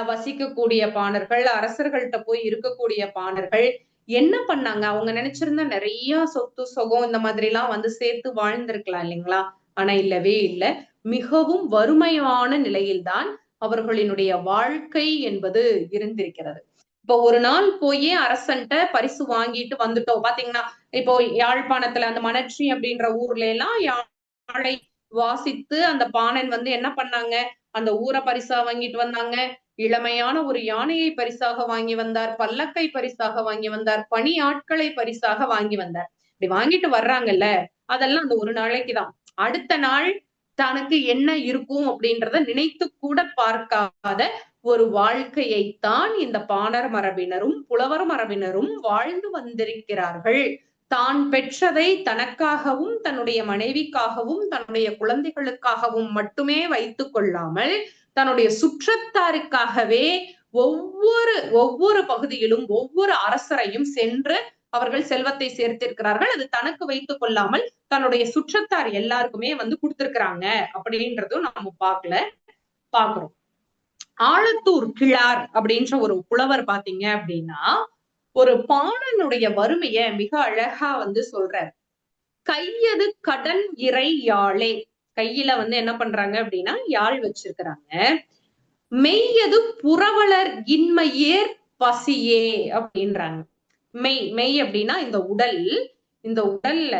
வசிக்கக்கூடிய பாணர்கள், அரசர்கள்ட்ட போய் இருக்கக்கூடிய பாணர்கள் என்ன பண்ணாங்க? அவங்க நினைச்சிருந்தா நிறைய சொத்து சொகம் இந்த மாதிரி எல்லாம் வந்து சேர்த்து வாழ்ந்திருக்கலாம் இல்லைங்களா? ஆனா இல்லவே இல்லை. மிகவும் வறுமையான நிலையில்தான் அவர்களினுடைய வாழ்க்கை என்பது இருந்திருக்கிறது. இப்போ ஒரு நாள் போயே அரசன்ட்ட பரிசு வாங்கிட்டு வந்துட்டோம். பாத்தீங்கன்னா இப்போ யாழ்ப்பாணத்துல அந்த மணற்றி அப்படின்ற ஊர்ல எல்லாம் யாழை வாசித்து அந்த பாணன் வந்து என்ன பண்ணாங்க, அந்த ஊரை பரிசா வாங்கிட்டு வந்தாங்க. இளமையான ஒரு யானையை பரிசாக வாங்கி வந்தார், பல்லக்கை பரிசாக வாங்கி வந்தார், பணி ஆட்களை பரிசாக வாங்கி வந்தார். இப்படி வாங்கிட்டு வர்றாங்கல்ல, அதெல்லாம் அந்த ஒரு நாளைக்குதான். அடுத்த நாள் தனக்கு என்ன இருக்கும் அப்படின்றத நினைத்து கூட பார்க்காத ஒரு வாழ்க்கையைத்தான் இந்த பாணர் மரபினரும் புலவர் மரபினரும் வாழ்ந்து வந்திருக்கிறார்கள். தான் பெற்றதை தனக்காகவும் தன்னுடைய மனைவிக்காகவும் தன்னுடைய குழந்தைகளுக்காகவும் மட்டுமே வைத்துக் கொள்ளாமல் தன்னுடைய சுற்றத்தாருக்காகவே ஒவ்வொரு பகுதியிலும் ஒவ்வொரு அரசரையும் சென்று அவர்கள் செல்வத்தை சேர்த்திருக்கிறார்கள். அது தனக்கு வைத்துக் கொள்ளாமல் தன்னுடைய சுற்றத்தார் எல்லாருக்குமே வந்து கொடுத்திருக்கிறாங்க அப்படின்றதும் நம்ம பாக்குறோம். ஆழத்தூர் கிழார் அப்படின்ற ஒரு புலவர் பாத்தீங்க அப்படின்னா ஒரு பாணனுடைய வறுமைய மிக அழகா வந்து சொல்றார். கையது கடன் இறை யாழே, கையில வந்து என்ன பண்றாங்க அப்படின்னா யாழ் வச்சிருக்கிறாங்க. மெய்யது புரவலர் இன்மையேற் பசியே அப்படின்றாங்க. மெய் அப்படின்னா இந்த உடல்ல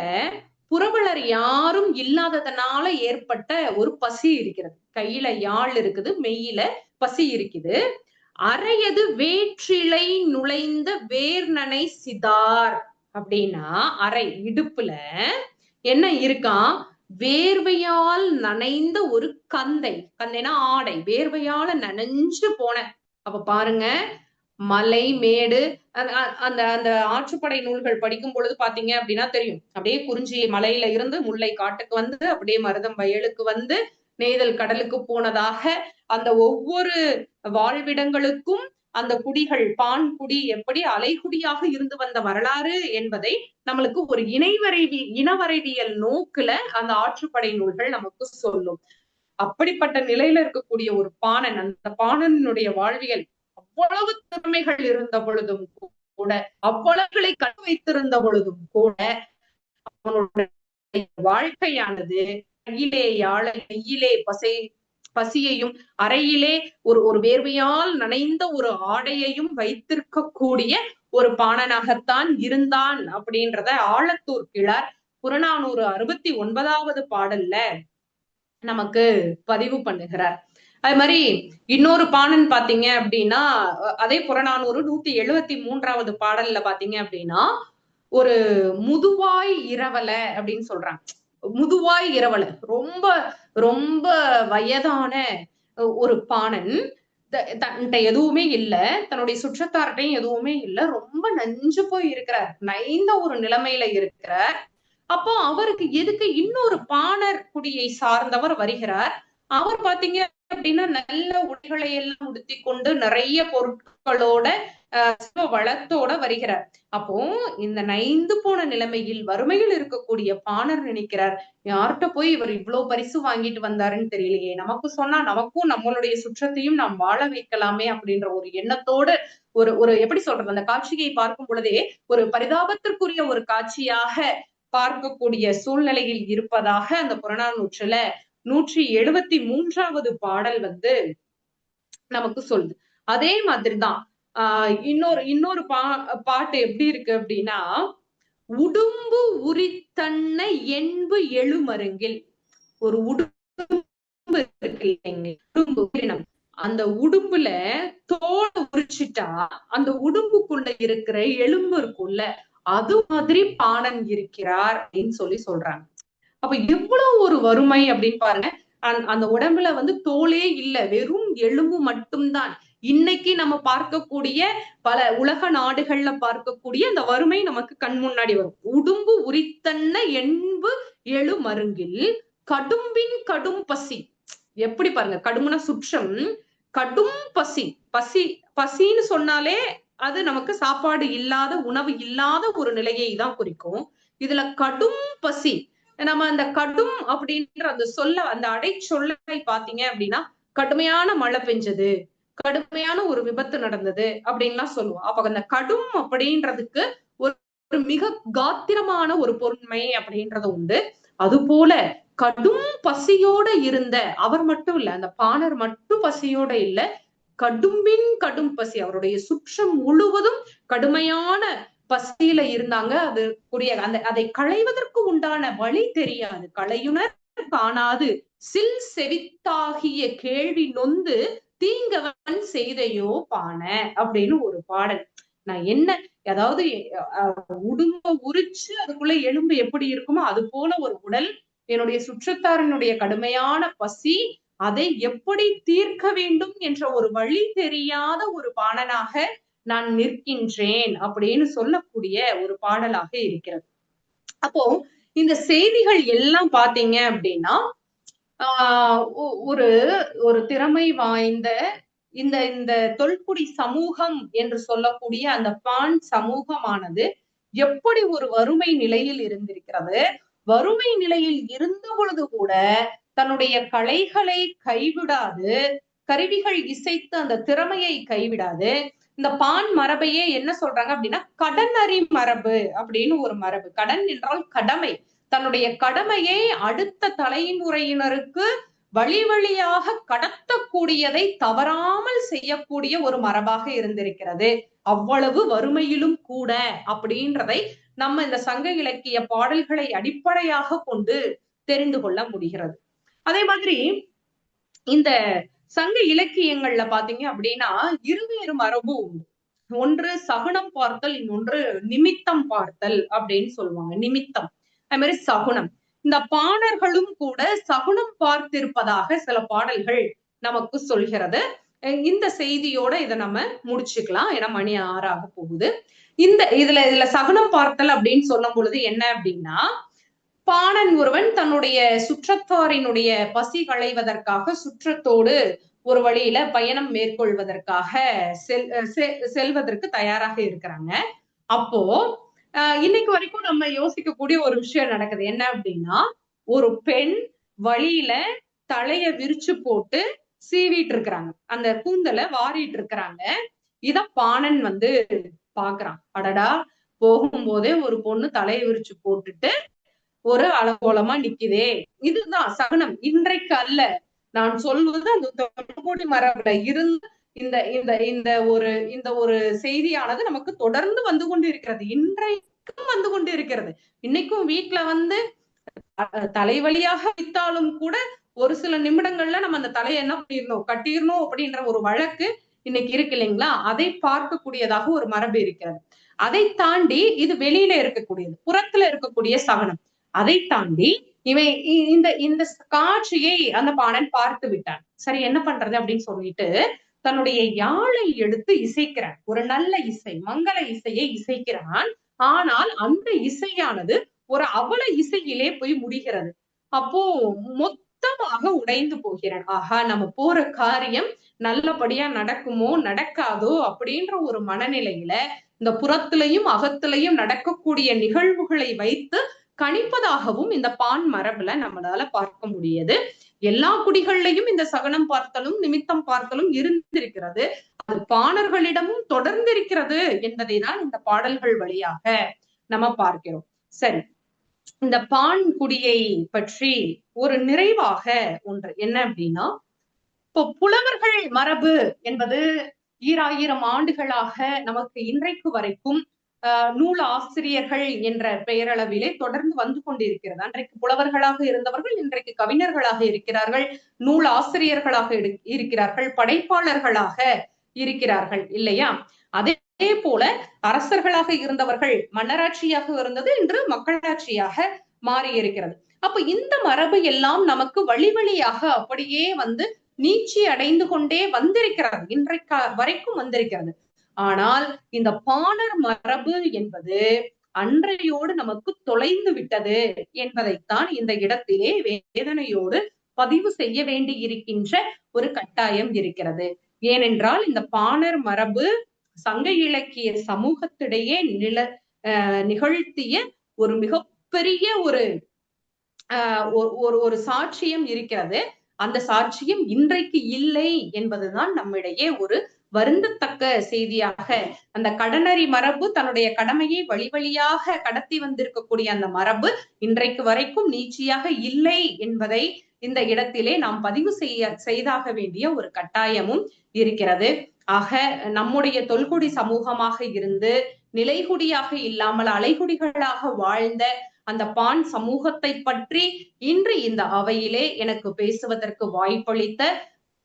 புரவலர் யாரும் இல்லாததுனால ஏற்பட்ட ஒரு பசி இருக்கிறது. கையில யாழ் இருக்குது, மெய்யில பசி இருக்குது. அரையது வேற்றிலை நுழைந்த வேர்நனை சிதார் அப்படின்னா அரை இடுப்புல என்ன இருக்கான், வேர்வையால் நனைந்த ஒரு கந்தைனா ஆடை, வேர்வையால நனைஞ்சு போன. அப்ப பாருங்க, மலை மேடு அந்த அந்த ஆற்றுப்படை நூல்கள் படிக்கும் பொழுது பாத்தீங்க அப்படின்னா தெரியும். அப்படியே குறிஞ்சி மலையில இருந்து முல்லை காட்டுக்கு வந்து அப்படியே மருதம் வயலுக்கு வந்து நெய்தல் கடலுக்கு போனதாக அந்த ஒவ்வொரு வாழ்விடங்களுக்கும் அந்த குடிகள் பான் குடி எப்படி அலைக்குடியாக இருந்து வந்த வரலாறு என்பதை நம்மளுக்கு ஒரு இனவரைவியல் நோக்குல அந்த ஆற்றுப்படை நூல்கள் நமக்கு சொல்லும். அப்படிப்பட்ட நிலையில இருக்கக்கூடிய ஒரு பாணன், அந்த பாணனுடைய வாழ்வியல் அவ்வளவு திறமைகள் இருந்த பொழுதும் கூட, அவ்வளவுகளை கண் வைத்திருந்த பொழுதும் கூட அவனுடைய வாழ்க்கையானது கையிலே யாழை கையிலே பசியையும் அறையிலே ஒரு வேர்வையால் நனைந்த ஒரு ஆடையையும் வைத்திருக்கக்கூடிய ஒரு பாணனாகத்தான் இருந்தான் அப்படின்றத ஆழத்தூர் கிழார் புறநானூறு 69வது பாடல்ல நமக்கு பதிவு பண்ணுகிறார். அது மாதிரி இன்னொரு பாணன் பாத்தீங்க அப்படின்னா, அதே புறநானூறு 173வது பாடல்ல பாத்தீங்க அப்படின்னா, ஒரு முதுவாய் இரவல அப்படின்னு சொல்றாங்க. முதுவாய் இரவல ரொம்ப ரொம்ப வயதான ஒரு பாணன், தன்கிட்ட எதுவுமே இல்ல, தன்னுடைய சுற்றத்தார்ட்டையும் எதுவுமே இல்ல, ரொம்ப நஞ்சு போய் இருக்கிறார், நைந்த ஒரு நிலைமையில இருக்கிறார். அப்போ அவருக்கு எதுக்கு இன்னொரு பாணர் குடியை சார்ந்தவர் வருகிறார். அவர் பாத்தீங்க அப்படின்னா நல்ல உடைகளை எல்லாம் உடுத்தி கொண்டு நிறைய பொருட்களோட வளத்தோட வருகிறார். அப்போ இந்த நைந்து போன நிலைமையில் வறுமையில் இருக்கக்கூடிய பாணர் நினைக்கிறார், யார்கிட்ட போய் இவர் இவ்வளவு பரிசு வாங்கிட்டு வந்தாருன்னு தெரியலையே, நமக்கு சொன்னா நமக்கும் நம்மளுடைய சுற்றத்தையும் நாம் வாழ வைக்கலாமே அப்படின்ற ஒரு எண்ணத்தோடு ஒரு எப்படி சொல்றது, அந்த காட்சியை பார்க்கும் பொழுதே ஒரு பரிதாபத்திற்குரிய ஒரு காட்சியாக பார்க்கக்கூடிய சூழ்நிலையில் இருப்பதாக அந்த புறநானூற்றுல 173வது பாடல் நமக்கு சொல்லுது. அதே மாதிரிதான் இன்னொரு பாட்டு எப்படி இருக்கு அப்படின்னா, உடும்பு உரித்தன்ன என்பு எழுமருங்கில், ஒரு உடும்பு இருக்கு இல்லைங்க, உடும்பு, அந்த உடும்புல தோலை உரிச்சிட்டா அந்த உடும்புக்குள்ள இருக்கிற எலும்பு இருக்குள்ள, அது மாதிரி பாணன் இருக்கிறார் அப்படின்னு சொல்றாங்க. அப்ப எவ்வளவு ஒரு வறுமை அப்படின்னு பாருங்க. அந்த உடம்புல தோலே இல்ல, வெறும் எலும்பு மட்டும்தான். இன்னைக்கு நம்ம பார்க்கக்கூடிய பல உலக நாடுகள்ல பார்க்கக்கூடிய அந்த வறுமை நமக்கு கண் முன்னாடி வரும். உடும்பு உரித்தன்ன என்பு எழு மருங்கில் கடும்பின் கடும் பசி. எப்படி பாருங்க, கடும்னா சுற்றம், கடும் பசின்னு சொன்னாலே அது நமக்கு சாப்பாடு இல்லாத, உணவு இல்லாத ஒரு நிலையை தான் குறிக்கும். இதுல கடும் பசி, நம்ம அந்த கடும் அப்படின்ற அந்த சொல்ல, அந்த அடை சொல்லை பாத்தீங்க அப்படின்னா, கடுமையான மழை பெஞ்சது, கடுமையான ஒரு விபத்து நடந்தது அப்படின்லாம் சொல்லுவோம். அப்ப அந்த கடும் அப்படின்றதுக்கு ஒரு மிக காத்திரமான ஒரு பொருண்மை அப்படின்றது உண்டு. அது போல கடும் பசியோட இருந்த அவர் மட்டும் இல்ல, அந்த பாணர் மட்டும் பசியோட இல்ல, கடும்பின் கடும் பசி, அவருடைய சுற்றம் முழுவதும் கடுமையான பசியில இருந்தாங்க. அது அதை களைவதற்கு உண்டான வழி தெரியாது, களையுணர் காணாது சில் செவித்தாகிய கேள்வி நொந்து தீங்கவன் செய்தையோ பான அப்படின்னு ஒரு பாடல். நான் என்ன, அதாவது உடும்ப உரிச்சு அதுக்குள்ள எலும்பு எப்படி இருக்குமோ அது போல ஒரு உடல், என்னுடைய சுற்றத்தாரனுடைய கடுமையான பசி, அதை எப்படி தீர்க்க வேண்டும் என்ற ஒரு வழி தெரியாத ஒரு பாணனாக நான் நிற்கின்றேன் அப்படின்னு சொல்லக்கூடிய ஒரு பாடலாக இருக்கிறது. அப்போ இந்த செய்திகள் எல்லாம் பாத்தீங்க அப்படின்னா, ஒரு திறமை வாய்ந்த இந்த தொல்குடி சமூகம் என்று சொல்லக்கூடிய அந்த பாண் சமூகமானது எப்படி ஒரு வறுமை நிலையில் இருந்திருக்கிறது, வறுமை நிலையில் இருந்த பொழுது கூட தன்னுடைய கலைகளை கைவிடாது, கருவிகள் இசைத்து அந்த திறமையை கைவிடாது. இந்த பாண் மரபையே என்ன சொல்றாங்க அப்படின்னா, கடன் அறி மரபு அப்படின்னு ஒரு மரபு. கடன் என்றால் கடமை, தன்னுடைய கடமையை அடுத்த தலைமுறையினருக்கு வழி வழியாக கடத்தக்கூடியதை தவறாமல் செய்யக்கூடிய ஒரு மரபாக இருந்திருக்கிறது, அவ்வளவு வறுமையிலும் கூட அப்படின்றதை நம்ம இந்த சங்க இலக்கிய பாடல்களை அடிப்படையாக கொண்டு தெரிந்து கொள்ள முடிகிறது. அதே மாதிரி இந்த சங்க இலக்கியங்கள்ல பாத்தீங்க அப்படின்னா இருவேறு மரபு உண்டு. ஒன்று சகுனம் பார்த்தல், இன்னொன்று நிமித்தம் பார்த்தல் அப்படின்னு சொல்லுவாங்க. நிமித்தம், அது மாதிரி சகுனம். இந்த பாணர்களும் கூட சகுனம் பார்த்திருப்பதாக சில பாடல்கள் நமக்கு சொல்கிறது. இந்த செய்தியோட இதை நம்ம முடிச்சுக்கலாம், ஏன்னா மணி 6 போகுது. இதுல சகுனம் பார்த்தல் அப்படின்னு சொல்லும் பொழுது என்ன அப்படின்னா, பாணன் ஒருவன் தன்னுடைய சுற்றத்தாரினுடைய பசி களைவதற்காக சுற்றத்தோடு ஒரு வழியில பயணம் மேற்கொள்வதற்காக செல்வதற்கு தயாராக இருக்கிறாங்க. அப்போ இன்னைக்கு வரைக்கும் நம்ம யோசிக்கக்கூடிய ஒரு விஷயம் நடக்குது. என்ன அப்படின்னா, ஒரு பெண் வழியில தலைய விரிச்சு போட்டு சீவிட்டு இருக்கிறாங்க, அந்த கூந்தலை வாரிட்டு இருக்கிறாங்க. இத பாணன் பாக்குறான். அடடா, போகும்போதே ஒரு பொண்ணு தலையை விரிச்சு போட்டுட்டு ஒரு அலங்கோலமா நிக்குதே. இதுதான் சகுனம். இன்றைக்கு அல்ல, நான் சொல்வது அந்த தொல்குடி மரபுல இருந்து இந்த இந்த இந்த ஒரு செய்தியானது நமக்கு தொடர்ந்து வந்து கொண்டு இருக்கிறது. இன்றைக்கும் வந்து கொண்டு இருக்கிறது. இன்னைக்கும் வீட்டுல வந்து தலைவலியாக வைத்தாலும் கூட ஒரு சில நிமிடங்கள்ல நம்ம அந்த தலையை என்ன பண்ணிடணும், கட்டிடணும் அப்படின்ற ஒரு வழக்கு இன்னைக்கு இருக்கு இல்லைங்களா? அதை பார்க்கக்கூடியதாக ஒரு மரபு இருக்கிறது. அதை தாண்டி இது வெளியில இருக்கக்கூடியது, புறத்துல இருக்கக்கூடிய சகனம். அதை தாண்டி இவன் இந்த இந்த காட்சியை அந்த பாணன் பார்த்து விட்டான். சரி, என்ன பண்றது அப்படின்னு சொல்லிட்டு தன்னுடைய யாழை எடுத்து இசைக்கிறான். ஒரு நல்ல இசை, மங்கள இசையை இசைக்கிறான். ஆனால் அந்த இசையானது ஒரு அவல இசையிலே போய் முடிகிறது. அப்போ மொத்தமாக உடைந்து போகிறான். ஆஹா, நம்ம போற காரியம் நல்லபடியா நடக்குமோ நடக்காதோ அப்படின்ற ஒரு மனநிலையில இந்த புறத்திலையும் அகத்திலையும் நடக்கக்கூடிய நிகழ்வுகளை வைத்து கணிப்பதாகவும் இந்த பான் மரபுல நம்மளால பார்க்க முடியாது. எல்லா குடிகள்லையும் இந்த சகனம் பார்த்தலும் நிமித்தம் பார்த்தலும் இருந்திருக்கிறது. அது பாணர்களிடமும் தொடர்ந்திருக்கிறது என்பதை தான் இந்த பாடல்கள் வழியாக நம்ம பார்க்கிறோம். சரி, இந்த பான் குடியை பற்றி ஒரு நிறைவாக ஒன்று என்ன அப்படின்னா, இப்போ புலவர்கள் மரபு என்பது 2000 ஆண்டுகளாக நமக்கு இன்றைக்கு வரைக்கும் நூல் ஆசிரியர்கள் என்ற பெயரளவிலே தொடர்ந்து வந்து கொண்டிருக்கிறது. அன்றைக்கு புலவர்களாக இருந்தவர்கள் இன்றைக்கு கவிஞர்களாக இருக்கிறார்கள், நூல் ஆசிரியர்களாக இருக்கிறார்கள், படைப்பாளர்களாக இருக்கிறார்கள் இல்லையா? அதே போல அரசர்களாக இருந்தவர்கள், மன்னராட்சியாக இருந்தது இன்று மக்களாட்சியாக மாறி இருக்கிறது. அப்ப இந்த மரபு எல்லாம் நமக்கு வழி வழியாக அப்படியே வந்து நீட்சி அடைந்து கொண்டே வந்திருக்கிறது, இன்றைக்கு வரைக்கும் வந்திருக்கிறது. ஆனால் இந்த பாணர் மரபு என்பது அன்றையோடு நமக்கு தொலைந்து விட்டது என்பதைத்தான் இந்த இடத்திலே வேதனையோடு பதிவு செய்ய வேண்டி இருக்கின்ற ஒரு கட்டாயம் இருக்கிறது. ஏனென்றால் இந்த பாணர் மரபு சங்க இலக்கிய சமூகத்திடையே நிகழ்த்திய ஒரு மிகப்பெரிய ஒரு சாட்சியம் இருக்கிறது. அந்த சாட்சியம் இன்றைக்கு இல்லை என்பதுதான் நம்மிடையே ஒரு வருந்தத்தக்க செய்தியாக, அந்த கடனறி மரபு தன்னுடைய கடமையை வழி வழியாக கடத்தி வந்திருக்கக்கூடிய அந்த மரபு இன்றைக்கு வரைக்கும் நீட்சியாக இல்லை என்பதை இந்த இடத்திலே நாம் பதிவு செய்தாக வேண்டிய ஒரு கட்டாயமும் இருக்கிறது. ஆக நம்முடைய தொல்குடி சமூகமாக இருந்து நிலைகுடியாக இல்லாமல் அலைகுடிகளாக வாழ்ந்த அந்த பான் சமூகத்தை பற்றி இன்று இந்த அவையிலே எனக்கு பேசுவதற்கு வாய்ப்பளித்த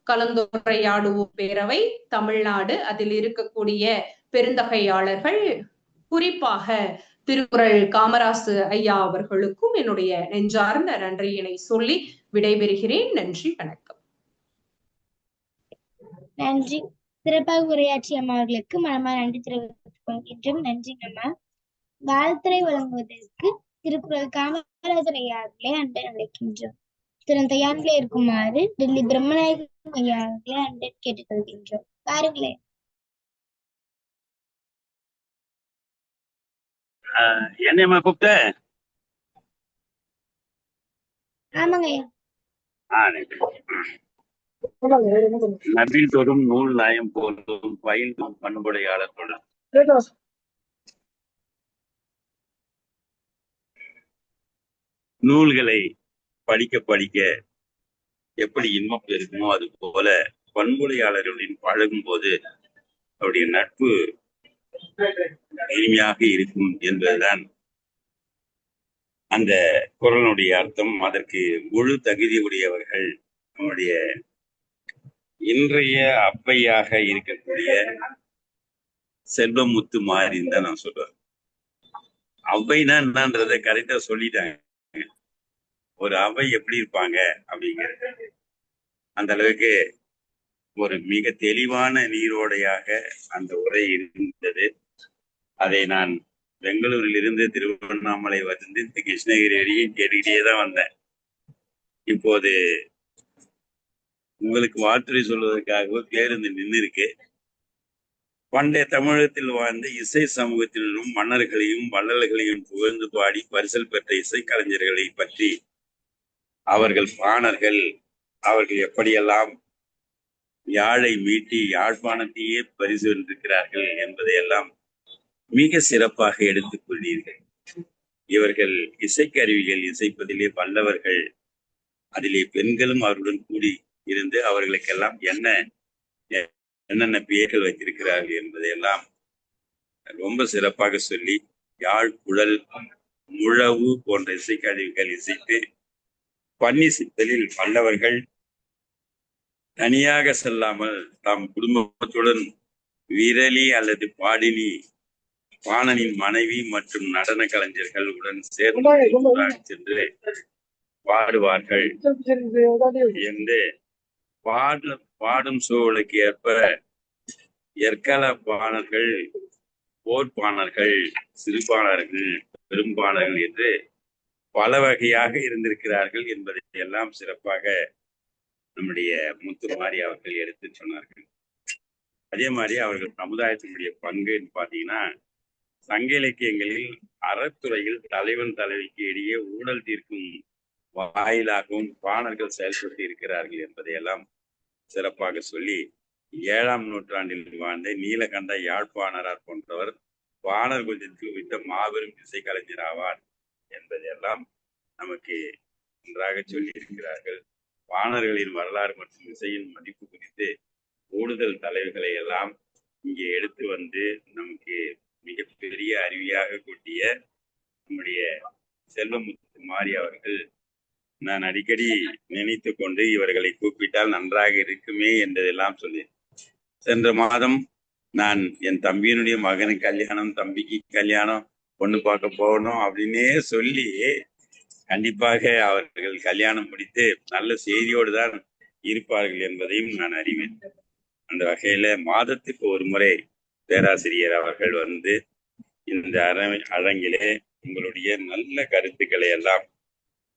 கலந்துரையாடுவோர் பேரவை தமிழ்நாடு, அதில் இருக்கக்கூடிய பெருந்தகையாளர்கள், குறிப்பாக திருக்குறள் காமராசு ஐயா அவர்களுக்கும் என்னுடைய நெஞ்சார்ந்த நன்றியினை சொல்லி விடைபெறுகிறேன். நன்றி, வணக்கம். நன்றி. சிறப்பாக உரையாற்றிய அம்மாவர்களுக்கு மனமார் நன்றி தெரிவித்துக் கொள்கின்றோம். நன்றி அம்மா. வாழ்த்துறை வழங்குவதற்கு திருக்குறள் காமராஜர் ஐயா அவர்களை அன்பை அழைக்கின்றோம். திறன் தயாரிலே இருக்குமாறு டெல்லி பிரம்மநாயகம் ஐயா அவர்களை அன்பை கேட்டுக்கொள்கின்றோம். பாருங்களேன். என்னம்மா கூப்பிட்ட? ஆமாங்க ஐயா. நபில் தொடும் நூல் நாயம் போலும் பயிலும் பண்புடையாளர்களுடன் நூல்களை படிக்க படிக்க எப்படி இன்பம் இருக்குமோ அது போல பண்புடையாளர்களின் பழகும் போது அவருடைய நட்பு இனிமையாக இருக்கும் என்பதுதான் அந்த குறளுடைய அர்த்தம். அதற்கு முழு தகுதி உடையவர்கள் நம்முடைய இன்றைய அவ்வையாக இருக்கக்கூடிய செல்வமுத்து மாறின்னு தான் நான் சொல்றேன். அவ்வைனா என்னன்றத கரெக்டா சொல்லிட்டாங்க. ஒரு அவை எப்படி இருப்பாங்க அப்படிங்கிறது அந்த அளவுக்கு ஒரு மிக தெளிவான நீரோடையாக அந்த உரை இருந்தது. அதை நான் பெங்களூரில் இருந்து திருவண்ணாமலை வந்து கிருஷ்ணகிரி வரையும் கேட்டுக்கிட்டே தான் வந்தேன். இப்போது உங்களுக்கு வாழ்த்துறை சொல்வதற்காகவே பேருந்து நின்று இருக்கு. பண்டைய தமிழகத்தில் வாழ்ந்த இசை சமூகத்தினரும் மன்னர்களையும் வள்ளல்களையும் புகழ்ந்து பாடி பரிசல் பெற்ற இசைக்கலைஞர்களை பற்றி, அவர்கள் பாணர்கள், அவர்கள் எப்படியெல்லாம் யாழை மீட்டி யாழ்ப்பாணத்தையே பரிசு வென்றிருக்கிறார்கள் என்பதையெல்லாம் மிக சிறப்பாக எடுத்துக் கொண்டீர்கள். இவர்கள் இசைக்கருவிகள் இசைப்பதிலே வல்லவர்கள். அதிலே பெண்களும் அவர்களுடன் கூடி இருந்து அவர்களுக்கெல்லாம் என்னென்ன பெயர்கள் வைத்திருக்கிறார்கள் என்பதையெல்லாம் ரொம்ப சிறப்பாக சொல்லி, யாழ், குழல், முழவு போன்ற இசைக்கருவிகள் இசைத்து பன்னிசைத்தலில் வல்லவர்கள். தனியாக செல்லாமல் தாம் குடும்பத்துடன் விரலி அல்லது பாடினி, பாணனின் மனைவி மற்றும் நடன கலைஞர்களுடன் சேர்ந்து சென்று பாடுவார்கள் என்று பாடும் சூழலுக்கு ஏற்ப எற்கள பாணர்கள், போர்ப்பாணர்கள், சிறுபாணர்கள், பெரும்பாணர்கள் என்று பல வகையாக இருந்திருக்கிறார்கள் என்பதை எல்லாம் சிறப்பாக நம்முடைய முத்துமாரி அவர்கள் எடுத்து சொன்னார்கள். அதே மாதிரி அவர்கள் சமுதாயத்தினுடைய பங்குன்னு பார்த்தீங்கன்னா, சங்க இலக்கியங்களில் அறத்துறையில் தலைவன் தலைவிக்கு இடையே ஊழல் தீர்க்கும் வாயிலாகவும் பாணர்கள் செயல்பட்டு இருக்கிறார்கள் என்பதையெல்லாம் சிறப்பாக சொல்லி, 7ஆம் நூற்றாண்டில் வாழ்ந்த நீலகண்ட யாழ்ப்பாணரார் போன்றவர் பாணர் குலத்தில் விட்ட மாபெரும் இசை கலைஞர் ஆவார் என்பதையெல்லாம் நமக்கு நன்றாக சொல்லி இருக்கிறார்கள். பாணர்களின் வரலாறு மற்றும் இசையின் மதிப்பு குறித்து கூடுதல் தலைவர்களை எல்லாம் இங்கே எடுத்து வந்து நமக்கு மிகப்பெரிய அருவியாக கொட்டிய நம்முடைய செல்வமுத்துமாரி அவர்கள், நான் அடிக்கடி நினைத்து கொண்டு இவர்களை கூப்பிட்டால் நன்றாக இருக்குமே என்றதெல்லாம் சொல்லி, சென்ற மாதம் நான் என் தம்பியினுடைய மகனுக்கு கல்யாணம், தம்பிக்கு கல்யாணம், பொண்ணு பார்க்க போகணும் அப்படின்னே சொல்லி கண்டிப்பாக அவர்கள் கல்யாணம் முடித்து நல்ல செய்தியோடு தான் இருப்பார்கள் என்பதையும் நான் அறிவேன். அந்த வகையில மாதத்துக்கு ஒரு முறை பேராசிரியர் அவர்கள் வந்து இந்த அரங்கிலே உங்களுடைய நல்ல கருத்துக்களை எல்லாம்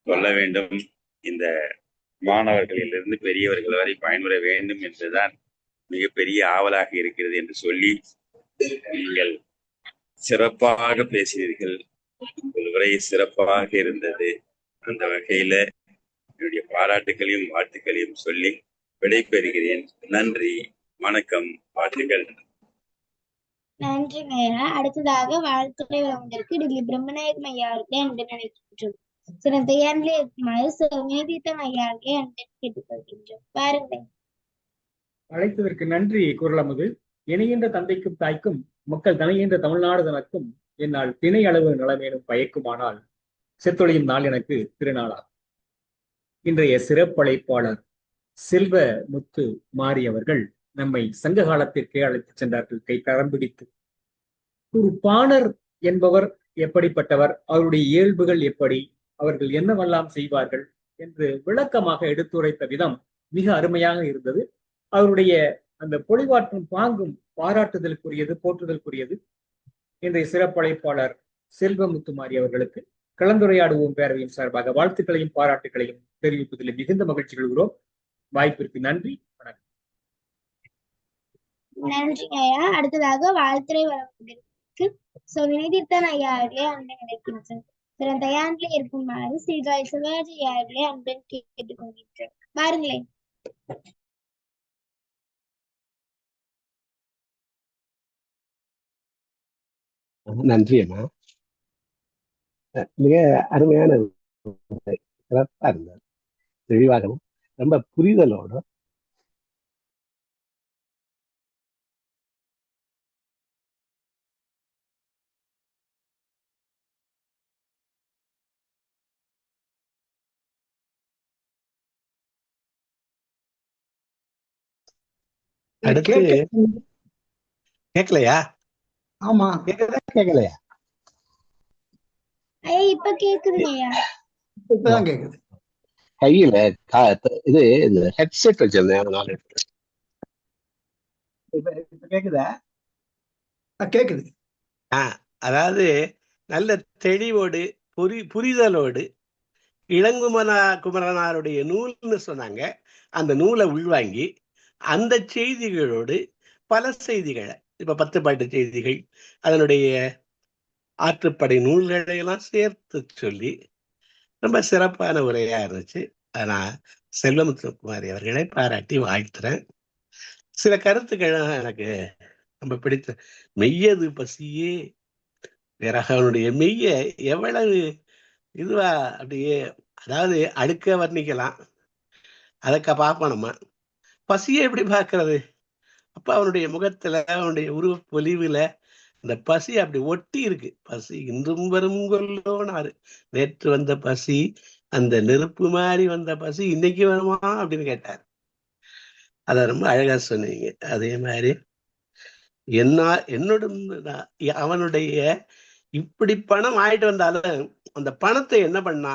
சொல்ல வேண்டும், இந்த மாணவர்களிலிருந்து பெரியவர்கள் வரை பயன்பெற வேண்டும் என்றுதான் மிகப்பெரிய ஆவலாக இருக்கிறது என்று சொல்லி, நீங்கள் சிறப்பாக பேசினீர்கள். உங்கள் உரை சிறப்பாக இருந்தது. அந்த வகையில என்னுடைய பாராட்டுகளையும் வாழ்த்துக்களையும் சொல்லி விடைபெறுகிறேன். நன்றி, வணக்கம், வாழ்த்துக்கள். நன்றிங்க ஐயா. அடுத்ததாக வாழ்த்துறை வழங்குவதற்கு டில்லி பிரம்மநாயகம் ஐயா அவர்களே அன்பு நினைக்கின்றோம். சிறந்த ஐயாண்டிலே இருக்குமாறு சிவநீதித்தன் ஐயா அவர்களே அன்பு கேட்டுக்கொள்கின்றோம். பாருங்கள். அழைத்ததற்கு நன்றி. குரலமுது இணைகின்ற தந்தைக்கும் தாய்க்கும் மக்கள் தனைகின்ற தமிழ்நாடு தனக்கும் என்னால் திணை அளவு நலமேனும் பயக்குமானால் செத்தொழியும் நாள் எனக்கு திருநாளா. இன்றைய சிறப்பழைப்பாளர் செல்வ முத்து மாரி அவர்கள் நம்மை சங்க காலத்திற்கே அழைத்துச் சென்றார்கள், கை கரம் பிடித்து. ஒரு பாணர் என்பவர் எப்படிப்பட்டவர், அவருடைய இயல்புகள் எப்படி, அவர்கள் என்னவெல்லாம் செய்வார்கள் என்று விளக்கமாக எடுத்துரைத்த விதம் மிக அருமையாக இருந்தது. அவருடைய அந்த பொழிவாற்றும் பாங்கும் பாராட்டுதலுக்குரியது, போற்றுதலுக்குரியது. இன்றைய சிறப்பழைப்பாளர் செல்வமுத்துமாரி அவர்களுக்கு கலந்துரையாடுவோம் பேரவையின் சார்பாக வாழ்த்துக்களையும் பாராட்டுகளையும் தெரிவிப்பதில் மிகுந்த மகிழ்ச்சி கொள்கிறோம். வாய்ப்பிற்கு நன்றி, வணக்கம். நன்றிங்க ஐயா. அடுத்ததாக வாழ்த்துறை வழங்குவதற்கு வினீதன் ஐயா அவர்களே அன்பு நினைக்கின்றோம். சிறந்த ஐயாண்டிலே இருக்குமாறு சீர்காழி சிவாஜி ஐயா அவர்களே அன்புடன் கேட்டுக்கொள்கின்றோம். பாருங்களேன். நன்றி அண்ணா. மிக அருமையான சிறப்பா இருந்தார். தெளிவாகவும் ரொம்ப புரிதலோட அடுத்து கேட்கலையா? ஆமா, கேட்கலையா? ஐயா இப்ப கேக்குதுங்க ஐயா. இப்பதான் கேக்குது. கையில இது இந்த ஹெட்செட் வச்சிருந்தேன். இப்ப கேக்குதா? கேக்குது. அதாவது நல்ல தெளிவோடு புரிதலோடு குமரனாருடைய நூல்னு சொன்னாங்க. அந்த நூலை உள்வாங்கி அந்த செய்திகளோடு பல செய்திகளை, இப்ப 10 பாட்டு செய்திகள், அதனுடைய ஆற்றுப்படை நூல்களை எல்லாம் சேர்த்து சொல்லி ரொம்ப சிறப்பான உரையா இருந்துச்சு. நான் செல்வமுத்துமாரி அவர்களை பாராட்டி வாழ்த்துறேன். சில கருத்துக்கள் எனக்கு ரொம்ப பிடித்த, மெய்யது பசியே பிறகு அவனுடைய மெய்ய எவ்வளவு இதுவா அப்படியே, அதாவது அடுக்க வர்ணிக்கலாம், அதற்க பார்ப்போம் நம்ம. பசியை எப்படி பார்க்கறது? அப்ப அவனுடைய முகத்துல, அவனுடைய உருவ பொலிவுல இந்த பசி அப்படி ஒட்டி இருக்கு. பசி இன்றும் வரும் கொல்லோனாரு. நேற்று வந்த பசி, அந்த நெருப்பு மாதிரி வந்த பசி இன்னைக்கு வருமா அப்படின்னு கேட்டார். அத ரொம்ப அழகா சொன்னீங்க. அதே மாதிரி என்னோட அவனுடைய இப்படி பணம் ஆயிட்டு வந்தாலும் அந்த பணத்தை என்ன பண்ணா,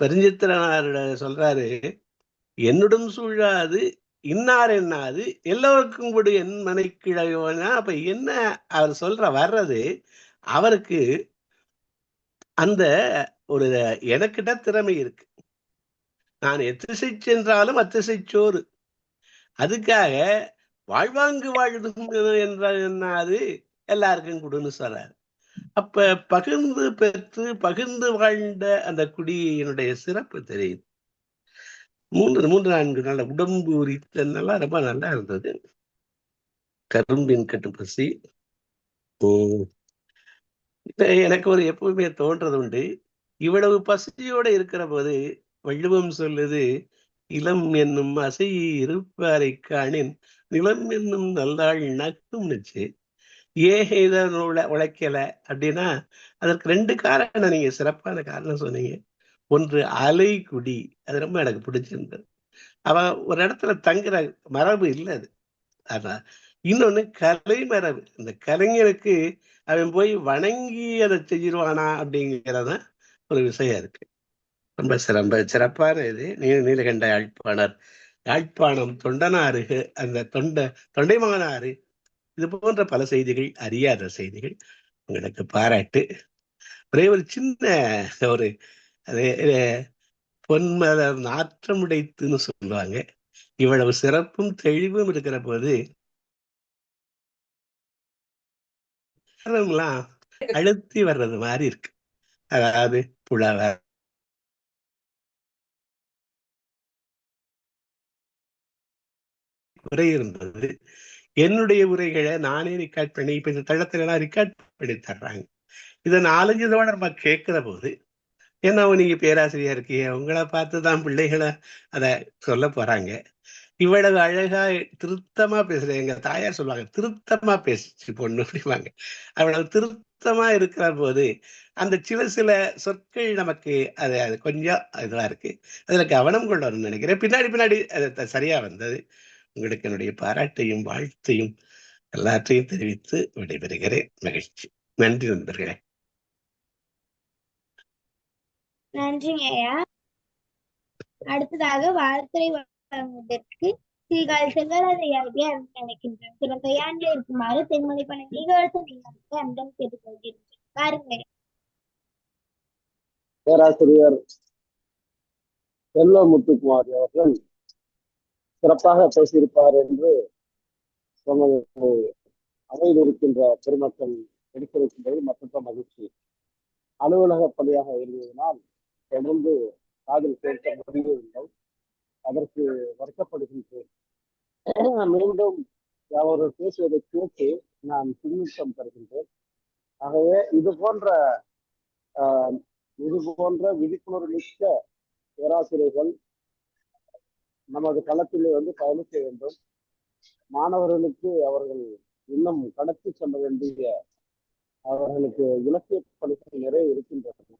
பெருஞ்சித்திரனாரோட சொல்றாரு, என்னுடன் சூழாது இன்னார் என்னாது எல்லோருக்கும் கூட என் மனைக்கிழவனா. அப்ப என்ன அவர் சொல்ற வர்றது, அவருக்கு அந்த ஒரு எனக்கிட்ட திறமை இருக்கு. நான் எத்திசை சென்றாலும் அத்திசை சோறு. அதுக்காக வாழ்வாங்கு வாழ்தும் என்ற என்னாது எல்லாருக்கும் கொடுன்னு சொல்றாரு. அப்ப பகிர்ந்து பெற்று பகிர்ந்து வாழ்ந்த அந்த குடியினுடைய சிறப்பு தெரியுது. 3-4 நாள் உடம்பு உரித்தெல்லாம் ரொம்ப நல்லா இருந்தது. கரும்பின் கட்டு பசி. எனக்கு ஒரு எப்பவுமே தோன்றது உண்டு, இவ்வளவு பசியோட இருக்கிற போது வள்ளுவம் சொல்லுது, இளம் என்னும் அசை இருப்பாரை காணின் நிலம் என்னும் நல்லாள் நக்கும்னுச்சு. ஏன் இதை உழைக்கல அப்படின்னா, அதற்கு 2 காரணம் நீங்க சிறப்பான காரணம் சொன்னீங்க. ஒன்று அலை குடி, அது ரொம்ப எனக்கு பிடிச்சிருந்தது. அவன் ஒரு இடத்துல தங்குற மரபு இல்லை அது. ஆனா இன்னொன்னு கலை மரபு. இந்த கலைஞருக்கு அவன் போய் வணங்கி அதை செஞ்சிருவானா அப்படிங்கிறத ஒரு விஷயம் இருக்கு. ரொம்ப சிறப்பான இது. நீலகண்ட யாழ்ப்பாணர், யாழ்ப்பாணம் தொண்டனாறு, அந்த தொண்டைமானாறு, இது போன்ற பல செய்திகள், அறியாத செய்திகள். உங்களுக்கு பாராட்டு. ஒரே ஒரு சின்ன ஒரு பொன்மலர் நாற்றமுடைத்துன்னு சொல்லுவாங்க. இவ்வளவு சிறப்பும் தெளிவும் இருக்கிற போது அழுத்தி வர்றது மாதிரி இருக்கு. அதாவது புலவர், உரை இருந்தது. என்னுடைய உரைகளை நானே ரெக்கார்ட் பண்ணி இப்ப இந்த தளத்துல எல்லாம் ரெக்கார்ட் பண்ணி தர்றாங்க. இதை 4-5 தடவை நம்ம கேட்கிற போது, ஏன்னா நீங்க பேராசிரியர் இருக்கீங்க, உங்களை பார்த்துதான் பிள்ளைகளை அத சொல்ல போறாங்க. இவ்வளவு அழகா திருத்தமா பேசுறேன். எங்க தாயார் சொல்லுவாங்க, திருத்தமா பேசிச்சு பொண்ணு அப்படிவாங்க. அவ்வளவு திருத்தமா இருக்கிற போது அந்த சில சொற்கள் நமக்கு அது கொஞ்சம் இதுவா இருக்கு. அதுல கவனம் கொள்ளணும்னு நினைக்கிறேன். பின்னாடி அது சரியா வந்தது. உங்களுக்கு என்னுடைய பாராட்டையும் வாழ்த்தையும் எல்லாத்தையும் தெரிவித்து விடைபெறுகிறேன். மகிழ்ச்சி. நன்றி நண்பர்களே. நன்றிங்க ஐயா. அடுத்ததாக வாழ்த்துறை வழங்குவதற்கு ஸ்ரீகால் செல்வராஜ் ஐயாவுடைய நினைக்கின்றேன். சில கையாண்டில் இருக்குமாறு தென்மொழி பண்ண நீகவசம் அன்பம் கேட்டுக்கொள்கிறேன். பாருங்க. பேராசிரியர் செல்வமுத்துக்குமார் அவர்கள் சிறப்பாக பேசியிருப்பார் என்று சொன்னது அவையில் இருக்கின்ற பெருமக்கள் எடுத்திருக்கின்றது மற்ற மகிழ்ச்சி. அலுவலக பணியாக எழுதியதனால் தொடர்ந்து காதில் கேட்க முடியவில்லை. அதற்கு வருத்தப்படுகின்றேன். மீண்டும் அவர்கள் பேசுவதை கேட்டு நான் பின்னூட்டம் தருகின்றேன். ஆகவே இது போன்ற விழிப்புணர்வு மிக்க பேராசிரியர்கள் நமது களத்திலே பயணிக்க வேண்டும். மாணவர்களுக்கு அவர்கள் இன்னும் கடத்தி செல்ல வேண்டிய அவர்களுக்கு இலக்கிய பணிகள் நிறைய இருக்கின்றன.